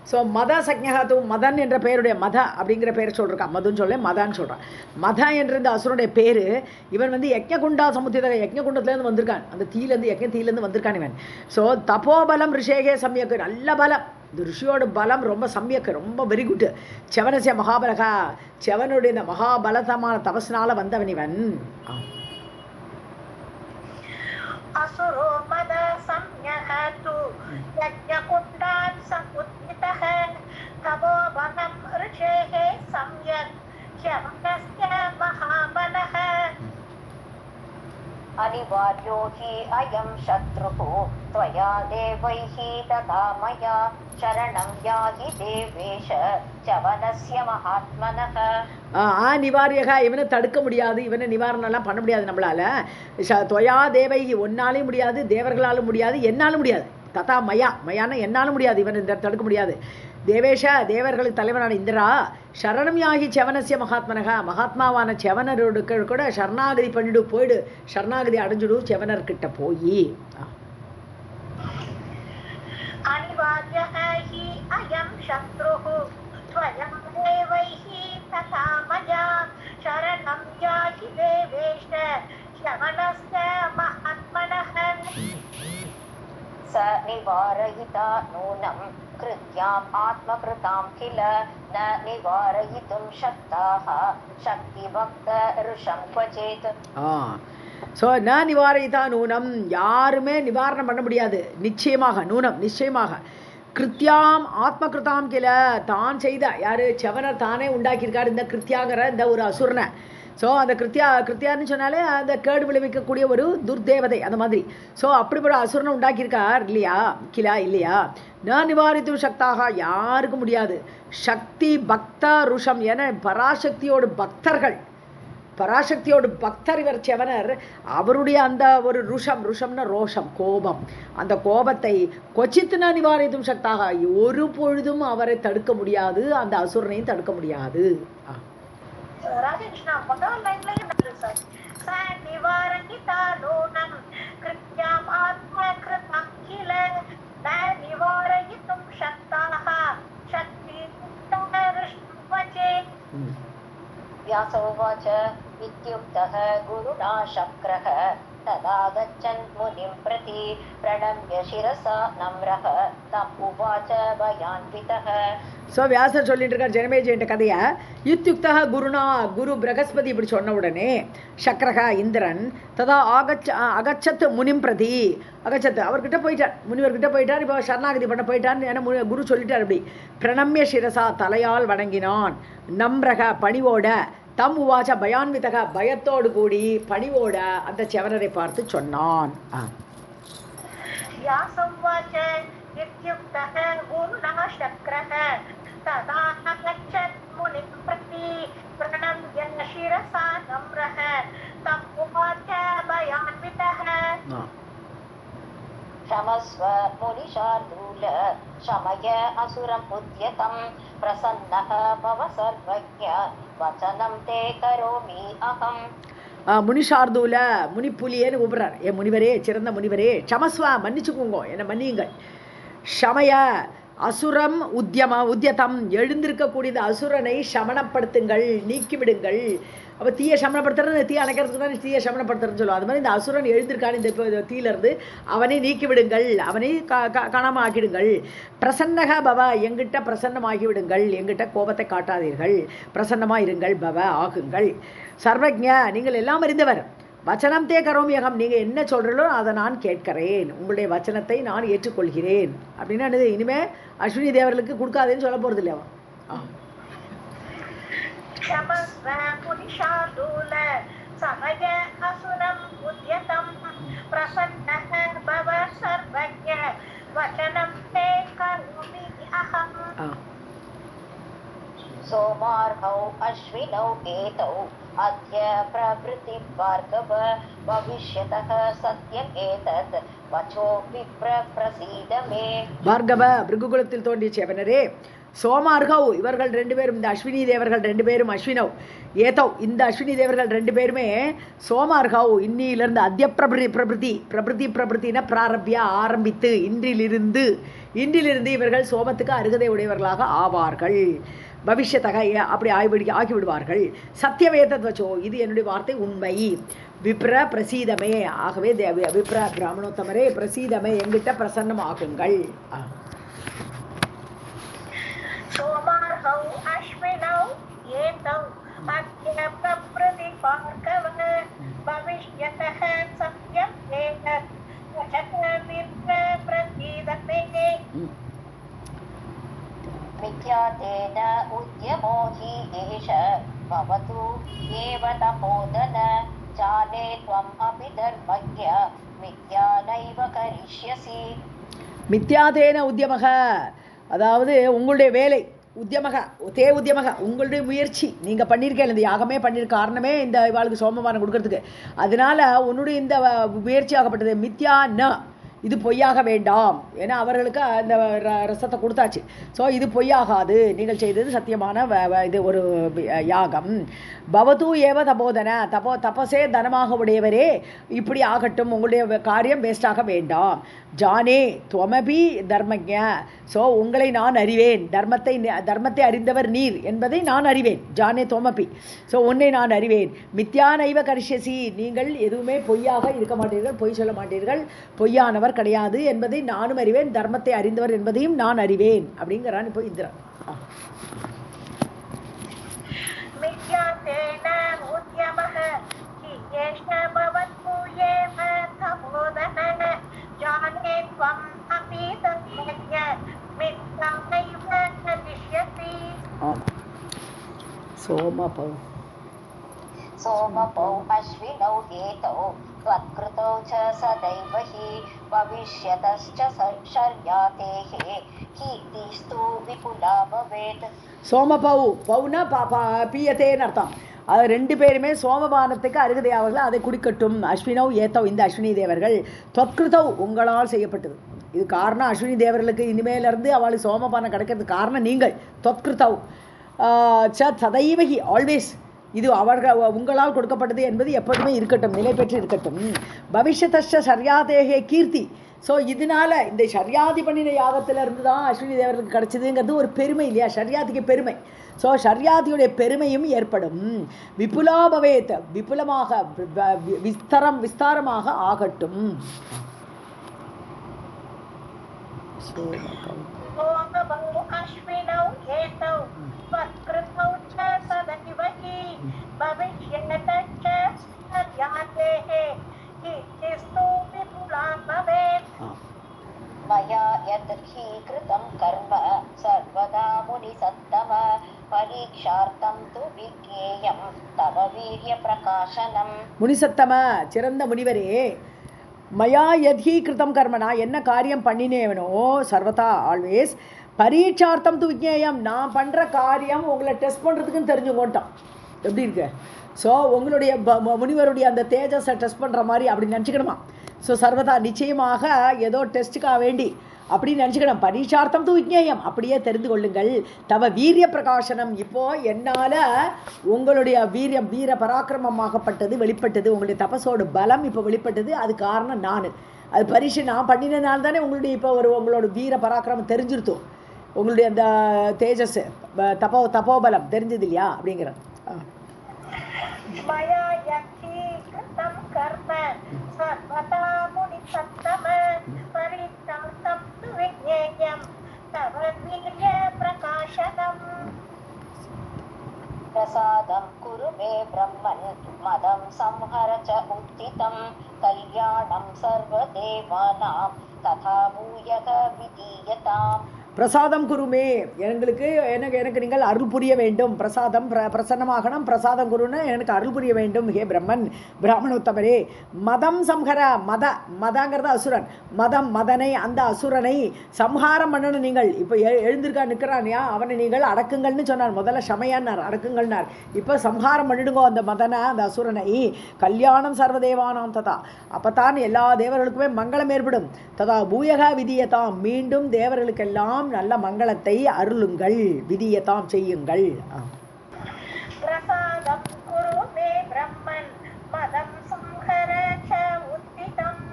ஸோ மத சக்ஞகாத்து, மதன் என்ற பெயருடைய மத அப்படிங்கிற பேர் சொல்லிருக்கான். மதுன்னு சொல்ல மதான்னு சொல்கிறான். மத என்ற இந்த அசுரனுடைய பேர், இவன் வந்து யஜ்ஞகுண்டா சமுத்திர, யஜ்ஞகுண்டத்துலேருந்து வந்திருக்கான், அந்த தீயிலேருந்து வந்திருக்கான் இவன். ஸோ தபோபலம் ரிஷேகே சம்யக்கு, நல்ல பலம், இந்த ரிஷியோட பலம் ரொம்ப சம்யக்கு, ரொம்ப வெரி குட். செவனசிய மகாபலகா, செவனுடைய இந்த மகாபலதமான தபஸ்னால வந்தவன் இவன். असुरो मद संयहतु यज्ञकुण्डात् समुद्दितः तमो वनं ऋषेः सम्यक् च्यवनस्य महाबलः अनिवार्यो हि अयं शत्रुः त्वया देवैः तथा मया शरणं याहि देवेश च्यवनस्य महात्मनः. நிவாரியகா இவனை தடுக்க முடியாது, இவனை நிவாரணம்லாம் பண்ண முடியாது நம்மளால. துவயா தேவைகி ஒன்னாலும் முடியாது, தேவர்களாலும் முடியாது, என்னாலும் முடியாது. ததா மயா மயான என்னாலும் முடியாது, இவன் தடுக்க முடியாது. தேவேஷ தேவர்களுக்கு தலைவனான இந்திரா சரணம் யாகி செவனசிய மகாத்மனகா மகாத்மாவான செவனரோடு கூட சரணாகதி பண்ணிடு, போயிடு, சரணாகதி அடைஞ்சிடு செவனர்கிட்ட போய். अनिवार्यः हि अयं शत्रुः त्वया देवैः तथा मया शरणं याहि देवेश च्यवनस्य महात्मनः. स निवारयिता नूनं कृत्याम् आत्मकृतां किल न निवारयितुं शक्ताः शक्तिभक्त ऋषं क्वचित्. ஸோ ந நிவாரிதா நூனம் யாருமே நிவாரணம் பண்ண முடியாது, நிச்சயமாக நூனம் நிச்சயமாக. கிருத்தியாம் ஆத்மகிருத்தாம் கில தான் செய்த யார் செவனர் தானே உண்டாக்கியிருக்கார் இந்த கிருத்தியாங்கிற இந்த ஒரு அசுரனை. ஸோ அந்த கிருத்தியான்னு சொன்னாலே அந்த கேடு விளைவிக்கக்கூடிய ஒரு துர்தேவதை அந்த மாதிரி. ஸோ அப்படி ஒரு அசுரனை உண்டாக்கியிருக்கார் இல்லையா, கிலா இல்லையா. ந நிவாரித்து சக்தாக யாருக்கும் முடியாது. சக்தி பக்த ருஷம் என பராசக்தியோடு பக்தர்கள், பராசக்தியோடு பக்தர் இவர் செவனர். அவருடைய அந்த ஒரு ருஷம்னா ரோஷம் கோபம், அந்த கோபத்தை கொச்சித்துனா நிவாரித்தும் சக்தாக ஒரு பொழுதும் அவரை தடுக்க முடியாது, அந்த அசுரனையும் தடுக்க முடியாது. व्यासोवाच इत्युक्तः गुरुणा शक्रः तदा गच्छन् मुनिं प्रति प्रणम्य शिरसा नम्रः तम् उवाच भयान्वितः. ஸோ வியாசர் சொல்லிட்டு இருக்கார் ஜனமேஜயன்ற கதையை. யுக்தா குருனா குரு பிரகஸ்பதி இப்படி சொன்ன உடனே சக்கரகா இந்திரன் ததா அகச்சத் முனிம் பிரதி அகச்சத் அவர்கிட்ட போயிட்டார், முனிவர்கிட்ட போயிட்டார். இப்போ சரணாகதி பண்ண போயிட்டார். ஏன்னா குரு சொல்லிட்டார் அப்படி. பிரணம்ய சிரசா தலையால் வணங்கினான், நம்ரக பணிவோட, தம் உவாச்ச பயான்விதக பயத்தோடு கூடி பணிவோட அந்த செவனரை பார்த்து சொன்னான். इत्युक्तः गुरुणः शक्रः तदा गच्छत् मुनिं प्रति प्रणम्य शिरसा नम्रः तम् उवाच भयान्वितः. क्षमस्व मुनिशार्दूल शमय असुरम् उद्यतं प्रसन्नः भव सर्वज्ञ वचनं ते करोमि अहम्. முனிஷார்தூல முனிப்புலியேன்னு கூப்பிட்றார். என் முனிவரே, சிறந்த முனிவரே, க்ஷமஸ்வா மன்னிச்சுக்கோங்க, என்னை மன்னியுங்கள். ஷமய அசுரம் உத்தியதம் எழுந்திருக்கக்கூடியது அசுரனை சமணப்படுத்துங்கள், நீக்கிவிடுங்கள். அப்போ தீயை சமணப்படுத்துறது, தீயை அணைக்கிறதுக்கு தான் தீயை சமணப்படுத்துறதுன்னு சொல்லுவோம். அது மாதிரி இந்த அசுரன் எழுந்திருக்கான இந்த தீயிலிருந்து அவனை நீக்கிவிடுங்கள், அவனை காணாமல் ஆக்கிடுங்கள். பிரசன்னக பவ எங்கிட்ட பிரசன்னமாகிவிடுங்கள், எங்கிட்ட கோபத்தை காட்டாதீர்கள், பிரசன்னமாக இருங்கள், பவ ஆகுங்கள். சர்வஜ்ஞ நீங்கள் எல்லாம் அறிந்தவர், வச்சனம் தே கரோமியகம் நீங்கள் என்ன சொல்கிறீங்களோ அதை நான் கேட்கிறேன், உங்களுடைய வச்சனத்தை நான் ஏற்றுக்கொள்கிறேன் அப்படின்னு இனிமேல் அஸ்வினி தேவர்களுக்கு கொடுக்காதேன்னு சொல்ல போகிறது இல்லையா. सोमार्हौ अश्विनौ एतौ अद्य प्रभृति भार्गव भविष्यतः सत्यम् एतत् वचो विप्र प्रसीद मे. பார்கவ பிருகுகுலத்தில் தோன்றிய செவனரே, சோமார்கவ் இவர்கள் ரெண்டு பேரும், இந்த அஸ்வினி தேவர்கள் ரெண்டு பேரும், அஸ்வினவ் ஏதவ் இந்த அஸ்வினி தேவர்கள் ரெண்டு பேருமே, சோமார்கவ் இன்னிலிருந்து, அத்திய பிரபிருத்தினா பிராரபியா ஆரம்பித்து, இன்றிலிருந்து இவர்கள் சோமத்துக்கு அருகதை உடையவர்களாக ஆவார்கள். பவிஷ்யத்தக அப்படி ஆகிவிடுவார்கள். சத்தியவேதத் வச்சோ இது என்னுடைய வார்த்தை உண்மை. விப்ர பிரசீதமே ஆகவே விப்ர பிராமணோத்தமரே பிரசீதமே எங்கிட்ட பிரசன்னமாகுங்கள். सोमार्हौ अश्विनौ एतौ अद्य प्रभृति भार्गव भविष्यतः सत्यम् एतत् वचनं विप्र प्रसीद मे. मिथ्यातेन उद्यमो हि एष भवतु एव तपोदन जाने त्वम् अपि धर्मज्ञ मिथ्या नैव करिष्यसि. மித்யாதேன உத்தியமக, அதாவது உங்களுடைய வேலை, உத்தியமக உத்தியமக உங்களுடைய முயற்சி, நீங்கள் பண்ணியிருக்கேன் இந்த யாகமே பண்ணியிருக்க காரணமே இந்த இவாளுக்கு சோமவாரம் கொடுக்கறதுக்கு. அதனால உன்னுடைய இந்த முயற்சி ஆகப்பட்டது மித்யா ந, இது பொய்யாக வேண்டாம். ஏன்னா அவர்களுக்கு அந்த ரசத்தை கொடுத்தாச்சு. ஸோ இது பொய்யாகாது, நீங்கள் செய்தது சத்தியமான இது ஒரு யாகம். பவது ஏவ தபோதன, தபசே தனமாக உடையவரே இப்படி ஆகட்டும், உங்களுடைய காரியம் வேஸ்டாக வேண்டாம். ஜானே துவமபி தர்மஜ, ஸோ உங்களை நான் அறிவேன், தர்மத்தை அறிந்தவர் நீர் என்பதை நான் அறிவேன். ஜானே துவமபி, ஸோ உன்னை நான் அறிவேன். மித்யா நைவ கரிஷ்யசி, நீங்கள் எதுவுமே பொய்யாக இருக்க மாட்டீர்கள், பொய் சொல்ல மாட்டீர்கள், பொய்யானவர் கிடையாது என்பதை நானும் அறிவேன், தர்மத்தை அறிந்தவர் என்பதையும் நான் அறிவேன் அப்படிங்கிறான் இப்போ இந்திரன். सोमपौ अश्विनौ एतौ त्वत्कृतौ च सदैव हि भविष्यतश्च शर्यातेः कीर्तिस्तु विपुला भवेत्. சோமபௌ, பௌனா பீயத்தேன்னு அர்த்தம். அது ரெண்டு பேருமே சோமபானத்துக்கு அருகதையாவர்கள், அதை குடிக்கட்டும். அஸ்வினவ் ஏத்தவ், இந்த அஸ்வினி தேவர்கள். தொத்கிருதவ், உங்களால் செய்யப்பட்டது. இது காரணம் அஸ்வினி தேவர்களுக்கு இனிமேலிருந்து அவளுக்கு சோமபானம் கிடைக்கிறதுக்கு காரணம் நீங்கள். தொத்கிருதவ் சதைவகி, ஆல்வேஸ் இது அவர்கள் உங்களால் கொடுக்கப்பட்டது என்பது எப்போதுமே இருக்கட்டும், நிலை பெற்று இருக்கட்டும். பவிஷ்யதஷ்ட சர்யாதேகே கீர்த்தி, ஸோ இதனால இந்த ஷர்யாதி பண்ணின யாகத்திலிருந்து தான் அஸ்வினி தேவர்களுக்கு கிடைச்சதுங்கிறது ஒரு பெருமை இல்லையா, ஷர்யாதிக்கு பெருமை. ஸோ ஷர்யாதியுடைய பெருமையும் ஏற்படும். விபுலா பவேத், விபுலமாக விஸ்தாரமாக ஆகட்டும். मया यत् हि कृतं कर्म सर्वदा मुनिसत्तम परीक्षार्थं तु विज्ञेयं तव वीर्यप्रकाशनम्. முனிசத்தம, சிறந்த முனிவரே, மயா யத்ஹி கிருதம் கர்ம, நான் என்ன காரியம் பண்ணினேவனோ சர்வதா ஆல்வேஸ், பரீட்சார்த்தம் து விஜ்ஞேயம், நான் பண்ணுற காரியம் உங்களை டெஸ்ட் பண்ணுறதுக்குன்னு தெரிஞ்சுக்கோட்டான். எப்படி இருக்கு? ஸோ உங்களுடைய முனிவருடைய அந்த தேஜஸை டெஸ்ட் பண்ணுற மாதிரி அப்படி நினச்சிக்கணுமா? ஸோ சர்வதா நிச்சயமாக ஏதோ டெஸ்ட்டுக்காக வேண்டி அப்படின்னு நினச்சிக்கணும். பரீட்சார்த்தம் து விஜ்ஞேயம், அப்படியே தெரிந்து கொள்ளுங்கள். தவ வீரிய பிரகாசனம், இப்போது என்னால் உங்களுடைய வீரியம் வீர பராக்கிரமமாகப்பட்டது வெளிப்பட்டது, உங்களுடைய தபசோட பலம் இப்போ வெளிப்பட்டது. அது காரணம் நான், அது பரீட்சை நான் பண்ணினதுனால தானே உங்களுடைய இப்போ உங்களோட வீர பராக்கிரமம் தெரிஞ்சிருத்தோம், உங்களுடைய அந்த தேஜஸ் தபோபலம் தெரிஞ்சது இல்லையா அப்படிங்கிற. प्रसादं कुरु मे ब्रह्मन् मदं संहर च उत्थितं कल्याणं सर्वदेवानां तथा भूयः विधीयताम्. பிரசாதம் குருமே, எனக்கு நீங்கள் அருள் புரிய வேண்டும். பிரசாதம் பிரசன்னமாகணும். பிரசாதம் குருன்னு எனக்கு அருள் புரிய வேண்டும். ஹே பிரம்மன், பிராமணோத்தமரே. மதம் சம்ஹர, மதங்கிறது அசுரன், மதனை அந்த அசுரனை சம்ஹாரம் பண்ணணும். நீங்கள் இப்போ எழுந்திருக்கா நிற்கிறானியா, அவனை நீங்கள் அடக்குங்கள்னு சொன்னார். முதல்ல சமயான்னார், அடக்குங்கள்னார். இப்போ சம்ஹாரம் பண்ணிடுங்கோ அந்த மதனை, அந்த அசுரனை. கல்யாணம் சர்வதேவானாம் ததா, அப்போத்தான் எல்லா தேவர்களுக்குமே மங்களம் ஏற்படும். ததா பூயகா விதியதாம், மீண்டும் தேவர்களுக்கெல்லாம் நல்ல மங்களத்தை அருளுங்கள், விதியதாம் செய்யுங்கள். பிரசாதம் குரு மே பிரம்மன் மதம் சம்ஹர ச உத்திதம்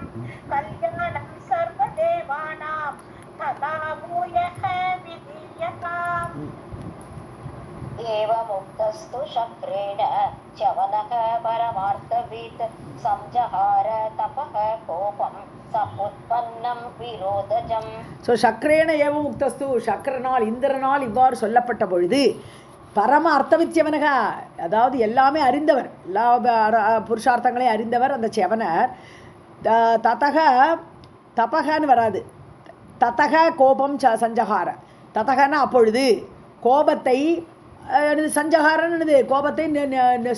கல்யாணம் சர்வதேவானாம் ததா பூயக விதியதாம். एवमुक्तस्तु शक्रेण च्यवनः परमार्थवित् संजहार तपः कोपं समुत्पन्नं विरोधजम्. ஸோ சக்கரேன ஏவம் முக்தஸ்து, சக்கரனால் இந்திரனால் இவ்வாறு சொல்லப்பட்ட பொழுது, பரம அர்த்தவித்யவனக, அதாவது எல்லாமே அறிந்தவர், எல்லா புருஷார்த்தங்களையும் அறிந்தவர் அந்த செவனர். ததக, தபகன்னு வராது, ததக கோபம் சஞ்சகார, ததகன்னா அப்பொழுது, கோபத்தை சஞ்சகாரன்னு கோபத்தை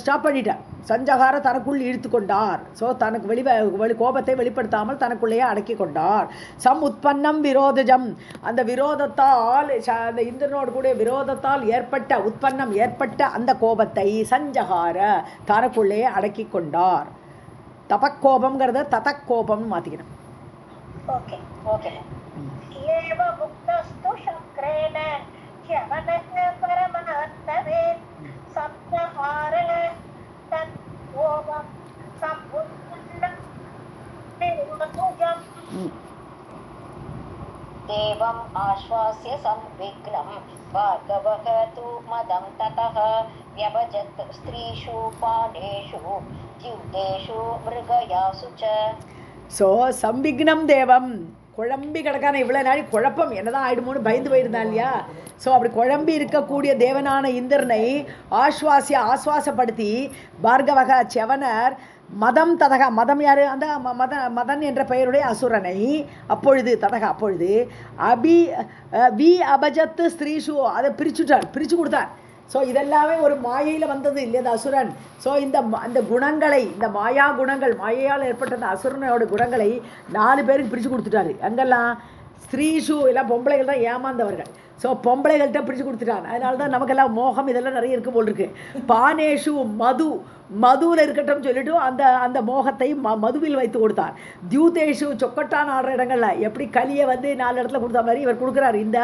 ஸ்டாப் பண்ணிட்டார். சஞ்சகார தனக்குள் இழுத்து கொண்டார். ஸோ தனக்கு கோபத்தை வெளிப்படுத்தாமல் தனக்குள்ளேயே அடக்கி கொண்டார். உத்பன்னம் விரோதஜம், அந்த விரோதத்தால் அந்த இந்திரனோடு கூட விரோதத்தால் ஏற்பட்ட அந்த கோபத்தை சஞ்சகார தனக்குள்ளேயே அடக்கி கொண்டார். தபக்கோபம்ங்கிறத ததக்கோபம்னு மாற்றிக்கணும். Okay okay. ஏவ முக்தஸ்து சக்ரேன யவனஹ பரமஹத்தவே சப்தஹார தத்வோகம் சம்புன்னம் நிர்மதுஜம் தேவம் ஆஸ்வாஸ்ய சம்விக்னம் பார்கவஹ தூ மதம் ததஹ யவஜத் ஸ்திரீஷு பாடேஷு ஜிவ்தேஷு மிருகயாசு ச. ஸோ சம்பிக்னம் தேவம், குழம்பி கிடக்கான இவ்வளோ நாள் குழப்பம் என்னதான் ஆயிடுமோன்னு பயந்து போயிருந்தான் இல்லையா. ஸோ அப்படி குழம்பி இருக்கக்கூடிய தேவனான இந்திரனை ஆஸ்வாசப்படுத்தி பார்கவக செவனர் மதம் ததகா, மதம் யாரு, அந்த மதன் என்ற பெயருடைய அசுரனை அப்பொழுது அபஜத்து ஸ்திரீஷு அதை பிரிச்சு கொடுத்தார். ஸோ இதெல்லாமே ஒரு மாயையில் வந்தது இல்லையா அந்த அசுரன். ஸோ அந்த குணங்களை, இந்த மாயா குணங்கள், மாயையால் ஏற்பட்ட அந்த அசுரனோட குணங்களை 4 பேருக்கு பிரித்து கொடுத்துட்டாரு. அங்கெல்லாம் ஸ்திரீஷு எல்லாம் பொம்பளைகள் தான் ஏமாந்தவர்கள். ஸோ பொம்பளைகள்கிட்ட பிரித்து கொடுத்துட்டான். அதனால தான் நமக்கெல்லாம் மோகம் இதெல்லாம் நிறைய இருக்கும் போல் இருக்கு. பானேஷு மதுவில் இருக்கட்டும் சொல்லிட்டு அந்த மோகத்தை மதுவில் வைத்து கொடுத்தார். தியூதேஷு சொக்கட்டான் ஆடுற இடங்களில் எப்படி கலியை 4 இடத்துல கொடுத்த மாதிரி இவர் கொடுக்குறார். இந்த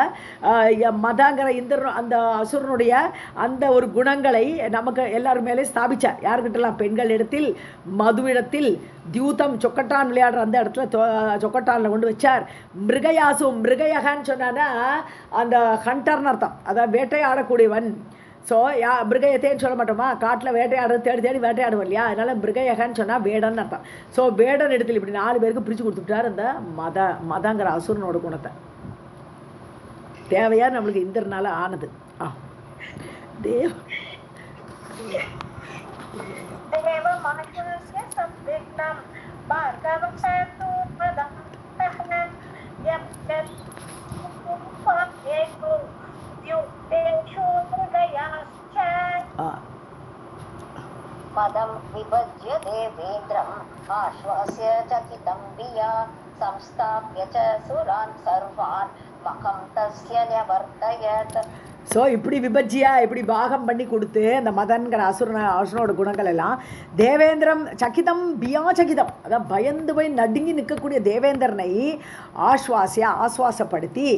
மதங்கிற அந்த அசுரனுடைய அந்த ஒரு குணங்களை நமக்கு எல்லாரும் மேலே ஸ்தாபித்தார். யாருக்கிட்டலாம்? பெண்கள் இடத்தில், மதுவிடத்தில், தியூதம் சொக்கட்டான் விளையாடுற அந்த இடத்துல சொக்கட்டானில் கொண்டு வச்சார். மிருகயான்னு சொன்னான்னா அந்த ஹண்டர்னு அர்த்தம், அதாவது வேட்டையாடக்கூடியவன். ஸோ மிருகயத்தேன்னு சொல்ல மாட்டோமா, காட்டில் வேட்டையாடுறது தேடி வேட்டையாடுவோம் இல்லையா, அதனால் மிருகயகன்னு சொன்னால் வேடன்னு அர்த்தம். ஸோ வேடன் இடத்துல இப்படி 4 பேருக்கு பிரித்து கொடுத்துட்டார் அந்த மதங்கிற அசுரனோட குணத்தை. தேவையா நம்மளுக்கு இந்திரனால ஆனது. தேவ மதம் விபஜ்ய தேவேந்திரம் ஆஸ்வாஸ்ய சகிதம் பியா சம்ஸ்தாப்ய ச சுரான் சர்வான் மகம் தஸ்ய நிவர்த்தயத். ஸோ இப்படி விபஜ்யா இப்படி பாகம் பண்ணி கொடுத்து அந்த மதன்கிற அசுரனோட குணங்கள் எல்லாம் தேவேந்திரம் சகிதம் பியா சகிதம், அதான் பயந்து போய் நடுங்கி நிற்கக்கூடிய தேவேந்திரனை ஆஸ்வாசப்படுத்தி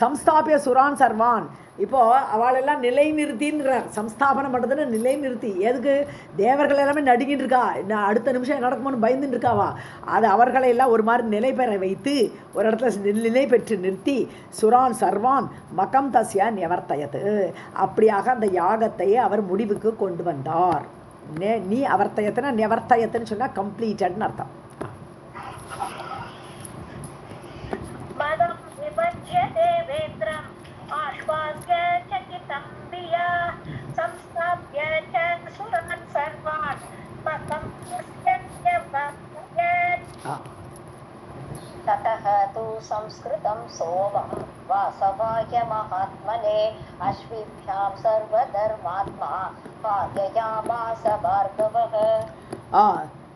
சம்ஸ்தாபிய சுரான் சர்வான், இப்போது அவளெல்லாம் நிலைநிறுத்தின்றார். சம்ஸ்தாபனம் பண்ணுறதுன்னு நிலைநிறுத்தி, எதுக்கு? தேவர்கள் எல்லாமே நடுங்கிட்டு இருக்கா, நான் அடுத்த நிமிஷம் நடக்குமோன்னு பயந்துட்டு இருக்காவா, அது அவர்களை எல்லாம் ஒரு மாதிரி நிலை பெற வைத்து ஒரு இடத்துல நிலை பெற்று நிறுத்தி சுரான் சர்வான் மகம் தஸ்யா நிவர்த்தயத்து, அப்படியாக அந்த யாகத்தை அவர் முடிவுக்கு கொண்டு வந்தார். நீ அவர்த்தயத்துனா நிவர்த்தயத்துன்னு சொன்னால் கம்ப்ளீட்டட்னு அர்த்தம். ஆஸ்வாஸ்ய சகிதம் பியா சம்ஸ்தாப்ய ச சுரான் சர்வான் மகம் தஸ்ய நிவர்த்தயத். ततः तु संस्कृतं सोमं वासवाय महात्मने अश्विभ्यां सर्वधर्मात्मा पादयामास भार्गवः.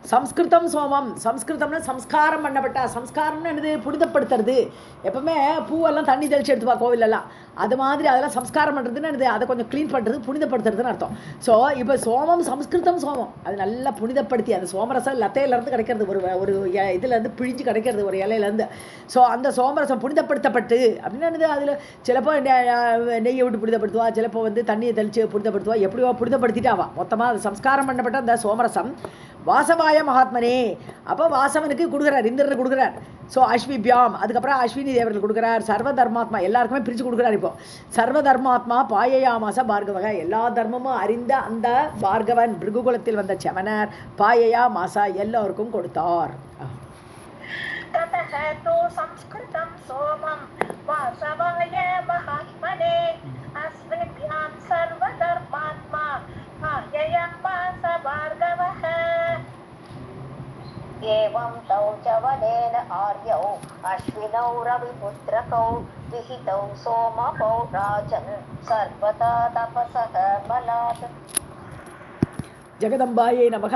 சம்ஸ்கிருதம் சோமம், சம்ஸ்கிருதம்னா சம்ஸ்காரம் பண்ணப்பட்ட, சம்ஸ்காரம்னு என்னது? புனிதப்படுத்துறது. எப்பவுமே பூவெல்லாம் தண்ணி தெளிச்சு எடுத்துப்பா கோவிலெல்லாம், அது மாதிரி அதெல்லாம் சம்ஸ்காரம் பண்ணுறதுன்னு என்னது? அதை கொஞ்சம் க்ளீன் பண்ணுறது, புனிதப்படுத்துறதுன்னு அர்த்தம். ஸோ இப்போ சோமம், சம்ஸ்கிருதம் சோமம், அது நல்லா புனிதப்படுத்தி அந்த சோமரசம் லத்தையிலேருந்து கிடைக்கிறது, ஒரு இதுலேருந்து பிழிஞ்சு கிடைக்கிறது ஒரு இலையிலேருந்து. ஸோ அந்த சோமரசம் புனிதப்படுத்தப்பட்டு அப்படின்னு என்னது? அதில் சிலப்போ நெய்யை விட்டு புனிதப்படுத்துவா, சிலப்போ தண்ணியை தெளித்து புனிதப்படுத்துவா, எப்படியோ புனிதப்படுத்திட்டாவா மொத்தமாக அது சம்ஸ்காரம் பண்ணப்பட்ட அந்த சோமரசம் வாசவாய மகாத்மனே. அப்போ வாசவனுக்கு கொடுக்குறார், இந்திரனுக்கு கொடுக்குறார். ஸோ அஸ்விபியாம், அதுக்கப்புறம் அஸ்வினி தேவர்கள் கொடுக்குறார். சர்வ தர்மாத்மா எல்லாருக்குமே பிரித்து கொடுக்குறார். இப்போ சர்வ தர்மாத்மா பாயயாமாச பார்கவக, எல்லா தர்மமும் அறிந்த அந்த பார்கவன் பிருகுகுலத்தில் வந்த செவனர் பாயயா மாசா எல்லோருக்கும் கொடுத்தார். சம்ஸ்கிருதம் சோமம் வாசவாய மகாத்மனே அஸ்விபியாம் சர்வ தர்மாத்மா பாயயாமாச பார்கவக. एवं तौ च आर्यौ अश्विनौ रविपुत्रकौ विहितौ सोमपौ राजन् सर्वदा तपसः बलात्. ஜெகதம்பாயை நமக.